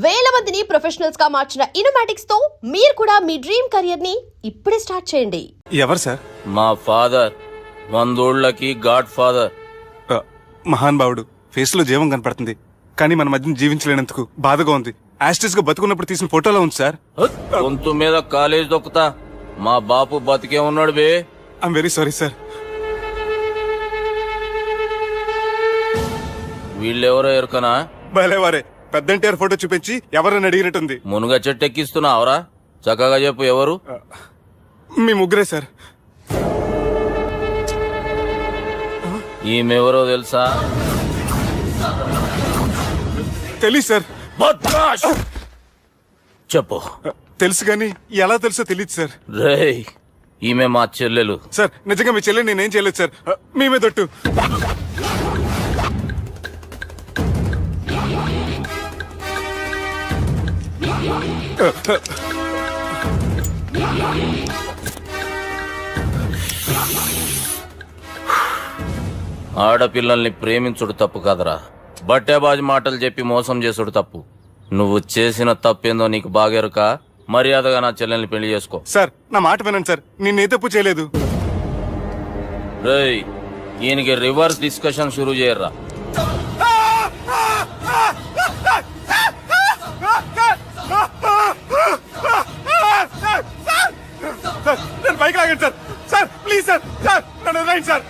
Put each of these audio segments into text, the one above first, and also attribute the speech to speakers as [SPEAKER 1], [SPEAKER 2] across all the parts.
[SPEAKER 1] వేల మందిని ప్రొఫెషనల్స్ గా మార్చిన ఇనోమాటిక్స్ తో మీరు కూడా మీ డ్రీమ్ కెరియర్ ని ఇప్పుడే స్టార్ట్ చేయండి.
[SPEAKER 2] ఎవరు సార్?
[SPEAKER 3] మా ఫాదర్, 100 గాడ్ ఫాదర్.
[SPEAKER 2] మహాన్ భావుడు. ఫేస్ లో జీవం కనపడుతుంది, కానీ మన మధ్యన జీవించలేనందుకు బాధగా ఉంది. యాస్టిస్ గా బతుకున్నప్పుడు తీసిన ఫోటోలో ఉంది సార్.
[SPEAKER 3] గొంతు మీద కాలేజ్ దొక్కుతా. మా బాపు బతికే ఉన్నాడు బే.
[SPEAKER 2] I'm very sorry sir.
[SPEAKER 3] వీళ్ళెవరో ఎరుకనా?
[SPEAKER 2] భలేవారే, పెద్ద ఎన్టీఆర్ ఫోటో చూపించి ఎవరని అడిగినట్టుంది.
[SPEAKER 3] మునుగ చెట్టు ఎక్కిస్తున్నావురా? చక్కగా చెప్పు, ఎవరు?
[SPEAKER 2] మీ ముగ్గురే సార్.
[SPEAKER 3] ఈమెవరో తెలుసా?
[SPEAKER 2] తెలీదు సార్.
[SPEAKER 3] బద్మాష్! చెప్పు.
[SPEAKER 2] తెలుసు కానీ ఎలా తెలుసో తెలియదు సార్.
[SPEAKER 3] రేయ్, ఈమె మా చెల్లెలు.
[SPEAKER 2] సార్ నిజంగా మీ చెల్లెని నేనేం చేయలేదు సార్. మీ మీద ఒట్టు.
[SPEAKER 3] ఆడపిల్లల్ని ప్రేమించుడు తప్పు కాదరా, బట్టేబాజు మాటలు చెప్పి మోసం చేసుడు తప్పు. నువ్వు చేసిన తప్పేందో నీకు బాగెరుక. మర్యాదగా నా చెల్లెల్ని పెళ్లి చేసుకో.
[SPEAKER 2] సార్ నా మాట వినండి సార్, నేనే తప్పు చేయలేదు.
[SPEAKER 3] రేయ్, ఈయనకి రివర్స్ డిస్కషన్ షురూ చేయర్రా.
[SPEAKER 2] నేను బైక్ లాగండి sir. Sir please sir. Sir నన్ను వదిలేయండి సార్.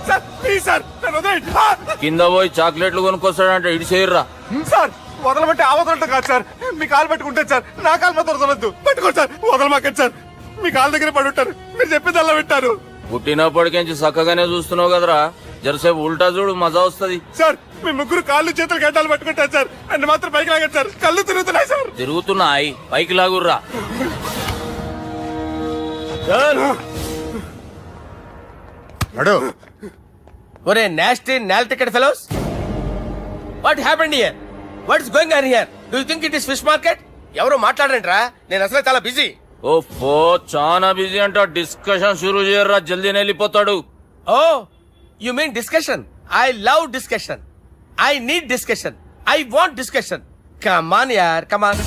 [SPEAKER 2] సార్ ప్లీజ్ సార్ నన్ను వదిలేయండి.
[SPEAKER 3] కింద పోయి చాక్లెట్లు కొనుక్కొస్తాడంటే ఇటు చేయర్రా.
[SPEAKER 2] సార్ వదలమంటే ఆ వదలటం కాదు సార్. మీ కాలు పట్టుకుంటే సార్, నా కాలు మాత్రం వదలొద్దు. పట్టుకోండి సార్, వదలమాకండి సార్. మీ కాలు దగ్గర పడి ఉంటారు, మీరు చెప్పేది అలా వింటారు.
[SPEAKER 3] పుట్టినప్పటికేంచి చక్కగానే చూస్తున్నావు కదరా, జరసేపు ఉల్టా చూడు, మజా వస్తుంది.
[SPEAKER 2] సార్ మీ ముగ్గురు కాళ్ళు చేతులు గడ్డాలు పట్టుకుంటారు సార్, నన్ను మాత్రం పైకి లాగండి సార్. కళ్ళు తిరుగుతున్నాయి సార్.
[SPEAKER 3] తిరుగుతున్నాయి, పైకి లాగుర్రా.
[SPEAKER 4] Nadu. What a nasty, nalticket fellows. What happened here? What is going on here? Do you think it is fish market? ఎవరు మాట్లాడండిరా, నేను అసలే చాలా బిజీ.
[SPEAKER 3] ఓఫో, చాలా బిజీ అంట. డిస్కషన్ షురూ చేయర్రా, జల్దీ వెళ్ళిపోతాడు.
[SPEAKER 4] Oh, you mean discussion? I love discussion. I need discussion. I want discussion. Come on యార్, కమ్ ఆన్.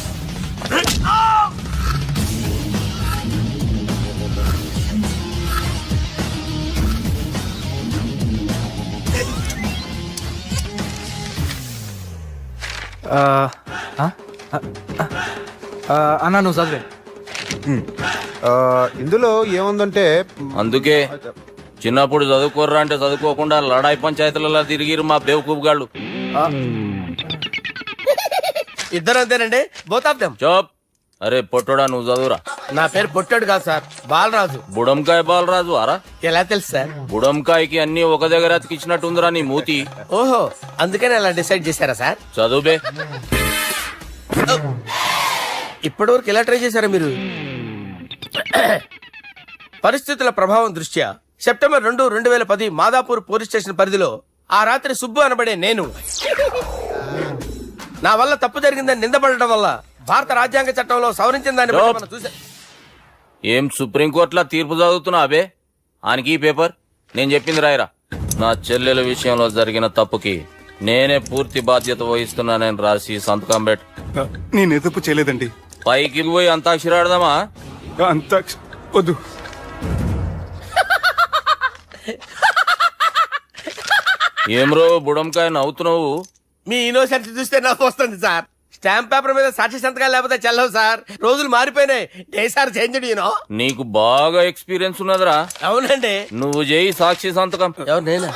[SPEAKER 5] అన్నా నువ్వు చదివే.
[SPEAKER 6] ఇందులో ఏముందంటే
[SPEAKER 3] అందుకే చిన్నప్పుడు చదువుకోర్రా అంటే చదువుకోకుండా లడాయి పంచాయతీలలో తిరిగిరు మా బేవకూపు గాళ్ళు.
[SPEAKER 4] ఇద్దరు అంతేనండి, బోత్ ఆఫ్ దెమ్.
[SPEAKER 3] చోప్. అరే పొట్టోడా, నువ్వు చదువురా.
[SPEAKER 4] నా పేరు పొట్టాడు కాదు సార్, బాలరాజు.
[SPEAKER 3] బుడంకాయ బాలరాజు అరా?
[SPEAKER 4] ఎలా తెలుసు సార్?
[SPEAKER 3] బుడంకాయకి అన్ని ఒక దగ్గర అతికిచ్చినట్టుందిరా నీ మూతి.
[SPEAKER 4] ఓహో, అందుకని అలా డిసైడ్ చేశారా సార్?
[SPEAKER 3] చదువుబే.
[SPEAKER 4] ఇప్పటి వరకు ఎలా ట్రై చేశారా మీరు? పరిస్థితుల ప్రభావం దృష్ట్యా సెప్టెంబర్ 2, 2010 మాదాపూర్ పోలీస్ స్టేషన్ పరిధిలో ఆ రాత్రి సుబ్బు అనబడే నేను నా వల్ల తప్పు జరిగిందని నిందపడటం వల్ల భారత రాజ్యాంగ చట్టంలో సవరించిన దాన్ని బట్టి మనం చూసా.
[SPEAKER 3] ఏం సుప్రీంకోర్టులో తీర్పు చదువుతున్నా అబే? ఆనికి ఈ పేపర్ నేను చెప్పింది రాయరా. నా చెల్లెల విషయంలో జరిగిన తప్పుకి నేనే పూర్తి బాధ్యత వహిస్తున్నానని రాసి సంతకం పెట్టు.
[SPEAKER 2] నేను తప్పు చేయలేదండి.
[SPEAKER 3] పైకి పోయి అంతాక్షరి ఆడదామా?
[SPEAKER 2] అంత వద్దు.
[SPEAKER 3] ఏమ్రో బుడంకాయ నవ్వుతున్నావు?
[SPEAKER 4] మీ ఇన్నోసెన్స్ చూస్తే నాకు వస్తుంది సార్. స్టాంప్ పేపర్ మీద సాక్షి సంతకాలు లేకపోతే చెల్లవు సార్. రోజులు మారిపోయినాయి. Day sir change.
[SPEAKER 3] నీకు బాగా ఎక్స్పీరియన్స్ ఉన్నదిరా.
[SPEAKER 4] అవునండి.
[SPEAKER 3] నువ్వు చేయి సాక్షి సంతకం.
[SPEAKER 4] ఎవరు? నేనా?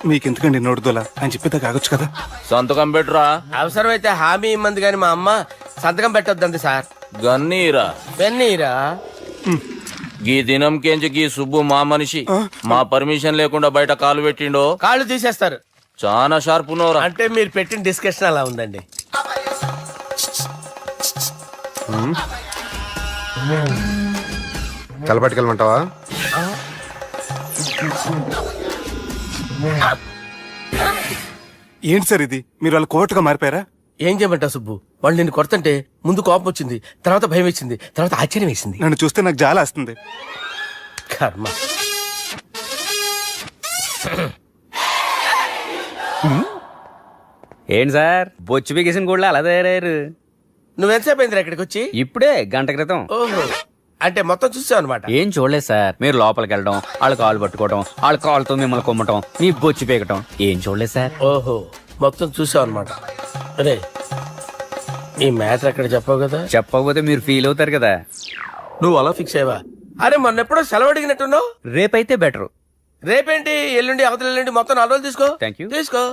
[SPEAKER 2] మీకెందుకండి నోడుదోలా అని చెప్పేదా కాగొచ్చు కదా.
[SPEAKER 3] సంతకం పెట్టురా.
[SPEAKER 4] అవసరమైతే హామీ ఇమ్మంది కానీ మా అమ్మ సంతకం పెట్టొద్దండి సార్.
[SPEAKER 3] గన్నీరా
[SPEAKER 4] వెన్నీరా.
[SPEAKER 3] గీ దినంకేంచి గీ సుబ్బు మా మనిషి. మా పర్మిషన్ లేకుండా బయట కాలు పెట్టిండో
[SPEAKER 4] కాళ్ళు తీసేస్తారు.
[SPEAKER 3] చాలా షార్ప్ ఉన్నవరా.
[SPEAKER 4] అంటే మీరు పెట్టిన డిస్కషన్ అలా ఉందండి.
[SPEAKER 6] కలపట్టుకెళ్ళమంటావా?
[SPEAKER 2] ఏంటి సార్ ఇది, మీరు వాళ్ళు కోర్టుగా మారిపోయారా?
[SPEAKER 4] ఏం చేయమంటావు సుబ్బు? వాళ్ళు నిన్ను కొడుతుంటే ముందు కోపం వచ్చింది, తర్వాత భయం వేసింది, తర్వాత ఆశ్చర్యం వేసింది.
[SPEAKER 2] నన్ను చూస్తే నాకు జాల వస్తుంది.
[SPEAKER 4] కర్మ.
[SPEAKER 5] ఏంటి సార్ బొచ్చు బిగేసిన కూడా అలా తయారయ్యారు?
[SPEAKER 4] నువ్వెంతసేపు అయిందిరా ఇక్కడికి వచ్చి?
[SPEAKER 5] ఇప్పుడే గంట క్రితం.
[SPEAKER 4] ఓహో, అంటే మొత్తం చూసావు అనమాట.
[SPEAKER 5] ఏం చూడలేదు సార్. మీరు లోపలికి వెళ్ళడం, వాళ్ళ కాళ్ళు పట్టుకోవడం, వాళ్ళ కాళ్ళతో మిమ్మల్ని కొమ్మటం, మీ బొచ్చి పీకటం ఏం చూడలేదు సార్.
[SPEAKER 4] ఓహో, మొత్తం చూసావు అనమాట. అరే, ఈ మ్యాటర్ అక్కడ చెప్పావు కదా.
[SPEAKER 5] చెప్పకపోతే మీరు ఫీల్ అవుతారు కదా.
[SPEAKER 4] నువ్వు అలా ఫిక్స్ అయ్యవా? అరే, మొన్నెప్పుడో సెలవు అడిగినట్టున్నావు.
[SPEAKER 5] రేపైతే బెటర్.
[SPEAKER 4] రేపేంటి, ఎల్లుండి, అవతల ఎల్లుండి, మొత్తం 4 రోజులు తీసుకో.
[SPEAKER 5] Thank you.
[SPEAKER 4] తీసుకో.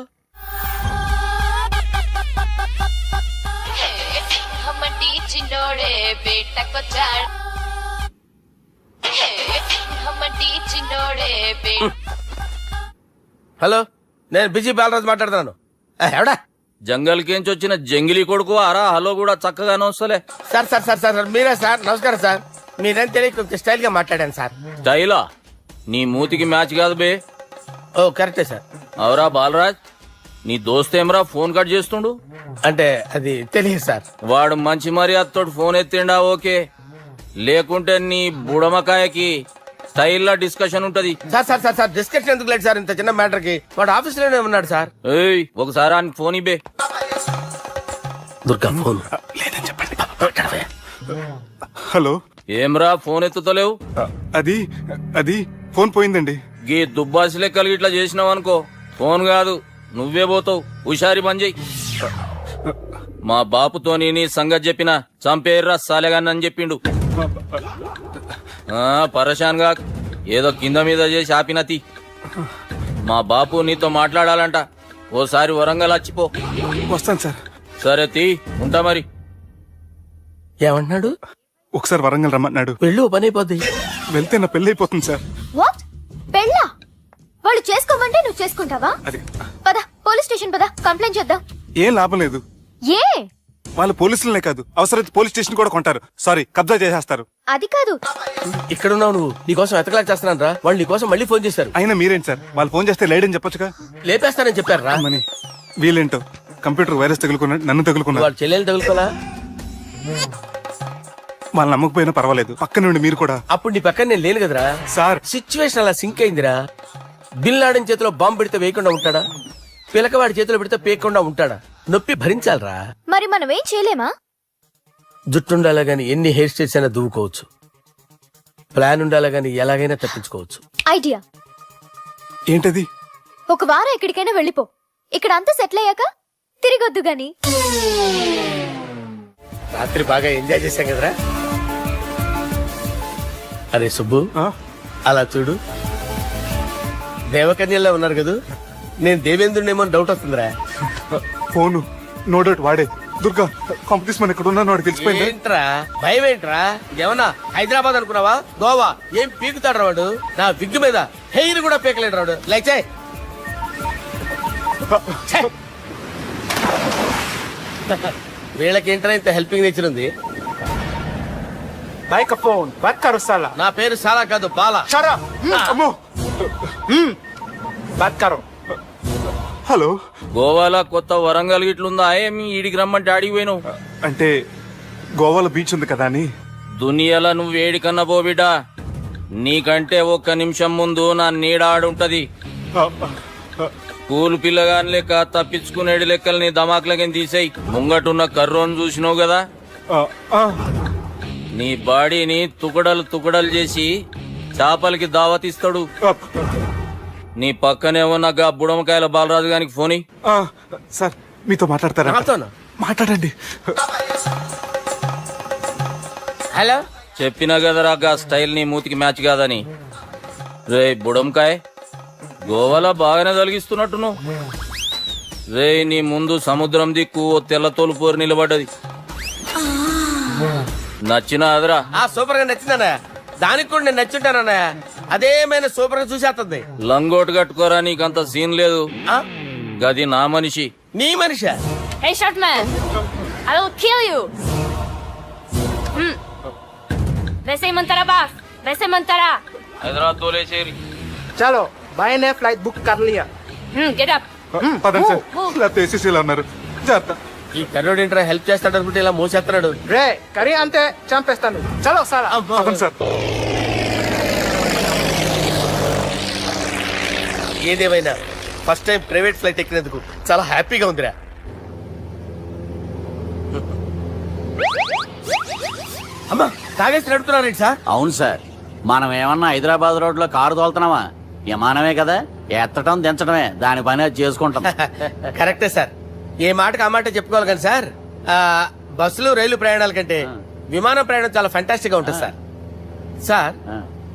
[SPEAKER 7] హమ్మటి చిన్నోడే బేటకొచ్చాడు హమ్మటి చిన్నోడే
[SPEAKER 4] హలో, నేను బిజీ బాలరాజు మాట్లాడుతున్నాను. ఎవడా?
[SPEAKER 3] జంగల్ కేంచి వచ్చిన జంగిలీ కొడుకు అరా హలో కూడా చక్కగానే వస్తలే.
[SPEAKER 4] సార్ సార్ సార్ సార్ మీరే సార్? నమస్కారం సార్. మీరేం తెలియక కొంచెం స్టైల్ గా మాట్లాడాను సార్.
[SPEAKER 3] స్టైలా నీ మూతికి మ్యాచ్ కాదు బే.
[SPEAKER 4] ఓ కరెక్టే సార్.
[SPEAKER 3] అవరా బాలరాజ్, నీ దోస్త్ ఏమరా ఫోన్ కట్ చేస్తుండు?
[SPEAKER 4] అంటే అది తెలియదు సార్.
[SPEAKER 3] వాడు మంచి మర్యాదతో ఫోన్ ఎత్తిండా ఓకే, లేకుంటే నీ బుడమకాయకి స్టైల్లా డిస్కషన్ ఉంటది.
[SPEAKER 4] Sir sir sir sir discussion ఎందుకు లేదు సార్? ఇంత చిన్న మ్యాటర్ కి వాడు ఆఫీస్ లోనే ఉన్నాడు సార్.
[SPEAKER 3] ఏయ్ ఒకసారి ఆయన ఫోన్ ఇబ్బే.
[SPEAKER 4] దుర్గా ఫోన్ లేదని చెప్పండి.
[SPEAKER 2] హలో,
[SPEAKER 3] ఏమ్రా ఫోన్ ఎత్తుతలేవు?
[SPEAKER 2] అది అది ఫోన్ పోయిందండి.
[SPEAKER 3] గీ దుబ్బాసి లెక్కలు ఇట్లా చేసినావు అనుకో, ఫోన్ కాదు నువ్వే పోతావు. హుషారి బంద్ చెయ్యి. మా బాపుతోని నీ సంగతి చెప్పిన చంపేర్రా సాలెగాన్ని అని చెప్పిండు. పరేషాన్ గా ఏదో కింద మీద చేసి ఆపినతి. మా బాపు నీతో మాట్లాడాలంట. ఓసారి వరంగల్ వచ్చిపో.
[SPEAKER 2] వస్తాను సార్.
[SPEAKER 3] సరే తీ, ఉంటా మరి.
[SPEAKER 4] ఏమంటున్నాడు?
[SPEAKER 2] ఒకసారి వరంగల్ రమ్మన్నాడు.
[SPEAKER 4] వెళ్ళు, పని అయిపోద్ది.
[SPEAKER 2] వెళ్తే నా పెళ్లి అయిపోతుంది సార్.
[SPEAKER 8] వాట్? పెళ్ళా? వాళ్ళు చేసుకోమంటే నువ్వు చేసుకుంటావా?
[SPEAKER 2] అది
[SPEAKER 8] పద, పోలీస్ స్టేషన్ పద, కంప్లైంట్ చేద్దాం.
[SPEAKER 2] ఏం లాభం లేదు.
[SPEAKER 8] ఏ?
[SPEAKER 2] వాళ్ళు పోలీసులనే కాదు, అవసరమైతే పోలీస్ స్టేషన్ కూడా కొంటారు. సారీ, కబ్జా చేసేస్తారు.
[SPEAKER 8] అది కాదు.
[SPEAKER 4] ఇక్కడ ఉన్నావు నువ్వు, నీకోసం ఎతకలేక చేస్తున్నాను రా. వాళ్ళు నీకోసం మళ్ళీ ఫోన్ చేశారు.
[SPEAKER 2] అయినా మీరేంటి సార్, వాళ్ళు ఫోన్ చేస్తే లేడని చెప్పొచ్చుగా.
[SPEAKER 4] లేపేస్తానని చెప్పారు రా.
[SPEAKER 2] మని వీళ్ళేంటో కంప్యూటర్ వైరస్ తగులుకున్నాడు, నన్ను తగులుకున్నాడు.
[SPEAKER 4] వాళ్ళ చెల్లెలు తగులుకోలా?
[SPEAKER 2] వాళ్ళు నమ్మకపోయినా పర్వాలేదు, పక్క నుండి మీరు కూడా.
[SPEAKER 4] అప్పుడు నీ పక్కన నేను లేను కదరా
[SPEAKER 2] సార్.
[SPEAKER 4] సిచ్యువేషన్ అలా సింక్ అయిందిరా. బిల్ లాడన్ చేతిలో బాంబు పెడితే వేయకుండా ఉంటాడా? పిలకవాడి చేతిలో పెడితే పేయకుండా ఉంటాడా? నొప్పి భరించాలరా.
[SPEAKER 8] మరి మనం ఏం చేయలేమా?
[SPEAKER 4] జుట్టుండాలా గాని ఎన్ని హెయిర్ స్టైల్స్ అయినా దువ్వుకోవచ్చు. ప్లాన్ ఉండాలా గాని ఎలాగైనా తప్పించుకోవచ్చు.
[SPEAKER 8] ఐడియా
[SPEAKER 2] ఏంటది?
[SPEAKER 8] ఒక వారం ఎక్కడికైనా వెళ్ళిపో. ఇక్కడ అంతా సెటిల్ అయ్యాక తిరిగొద్దు గాని.
[SPEAKER 4] రాత్రి బాగా ఎంజాయ్ చేశాం కదరా. అరే సుబ్బు,
[SPEAKER 2] ఆ?
[SPEAKER 4] అలా చూడు, దేవకన్యల్లో ఉన్నారు కదా. నేను దేవేంద్రునేమో డౌట్ వస్తుందిరా.
[SPEAKER 2] ఫోను నో డౌట్ వాడే. దుర్గా కాంపిటీషన్ మన ఇక్కడ ఉన్నాను, వాడు తెలిసిపోయింది.
[SPEAKER 4] ఏంట్రా భయం? ఏంట్రా ఏమన్నా హైదరాబాద్ అనుకున్నావా? గోవా? ఏం పీకుతాడు వాడు? నా విగ్గు మీద హెయిర్ కూడా పీకలేడు వాడు. లైక్ చేయి. వీళ్ళకేంట్రా ఇంత హెల్పింగ్ నేచర్ ఉంది.
[SPEAKER 2] మైక్రోఫోన్ బాత్ కరో సాలా.
[SPEAKER 4] నా పేరు సాలా కాదు, బాలా.
[SPEAKER 2] షరా. అమ్మో. బాత్ కరో. హలో.
[SPEAKER 3] గోవాలో కొత్త వరంగల్ గిట్లుందా? ఏమి ఈడికి రమ్మంటే ఆడికి పోయినావు?
[SPEAKER 2] అంటే గోవాలో బీచ్ ఉంది కదా అని.
[SPEAKER 3] దునియాలో నువ్వు వేడికన్నా పో బిడ్డ. నీకంటే ఒక్క నిమిషం ముందు నా నీడ ఆడుంటది. స్కూల్ పిల్లగాని లెక్క తప్పించుకునేడు లెక్కలు నీ దమాకులకి తీసేయి. ముంగటున్న కర్రోని చూసినావు కదా, నీ బాడీని తుకడలు తుకడలు చేసి చేపలకి దావతిస్తాడు. నీ పక్కనే ఉన్న గా బుడమకాయల బాలరాజు గారికి ఫోన్ ఇయ్యి.
[SPEAKER 2] సార్ మీతో మాట్లాడతారా?
[SPEAKER 4] నాతోనా?
[SPEAKER 2] మాట్లాడండి.
[SPEAKER 4] హలో.
[SPEAKER 3] చెప్పినా కదరా గా స్టైల్ నీ మూతికి మ్యాచ్ కాదని. రే బుడంకాయ్, గోవాలో బాగానే తొలగిస్తున్నట్టు నువ్వు. రే నీ ముందు సముద్రం దిక్కు ఓ తెల్ల తోలుపోరు నిలబడ్డది. నచ్చిన అదరా?
[SPEAKER 4] సూపర్ గా నచ్చిందన్నా. దానికి కూడా నేను నచ్చుంటానన్నా. అదేమైనా సూపర్ గా చూసేస్తుంది.
[SPEAKER 3] లంగోటు కట్టుకోరా, నీకంత సీన్ లేదు. గది నా మనిషి.
[SPEAKER 4] నీ Manisha?
[SPEAKER 7] Hey short man, I will kill you. वैसे ही मंतरा बास, वैसे मंतरा.
[SPEAKER 3] హైదరాబాద్ తోలేసేరి.
[SPEAKER 9] चलो भाई ने फ्लाइट बुक कर लिया.
[SPEAKER 7] Get up.
[SPEAKER 2] పదండి సార్, లేకపోతే ఏసీసీలో ఉన్నారు. జాగ్రత్త.
[SPEAKER 4] ఈ కర్రోడు ఏంట్రా హెల్ప్ చేస్తాడు అనుకుంటే ఇలా మోసేస్తున్నాడు.
[SPEAKER 9] రే కరీ అంతే చంపేస్తాను. చలో సార్.
[SPEAKER 2] పదండి సార్.
[SPEAKER 4] ఏదేమైనా ఫస్ట్ టైం ప్రైవేట్ ఫ్లైట్ ఎక్కినందుకు చాలా హ్యాపీగా ఉందిరా. అమ్మా తాగేసి నడుపుతున్నారేంటి సార్?
[SPEAKER 5] అవును సార్, మనం ఏమన్నా హైదరాబాద్ రోడ్ లో కారు తోలుతున్నామా? విమానమే కదా, ఎత్తడం దించడమే దాని పని అది చేసుకుంటాం.
[SPEAKER 4] కరెక్టే సార్, ఏ మాటకు ఆ మాట చెప్పుకోవాలి కానీ సార్, బస్సులు రైలు ప్రయాణాల కంటే విమానం ప్రయాణం చాలా ఫంటాస్టిక్ గా ఉంటుంది సార్. సార్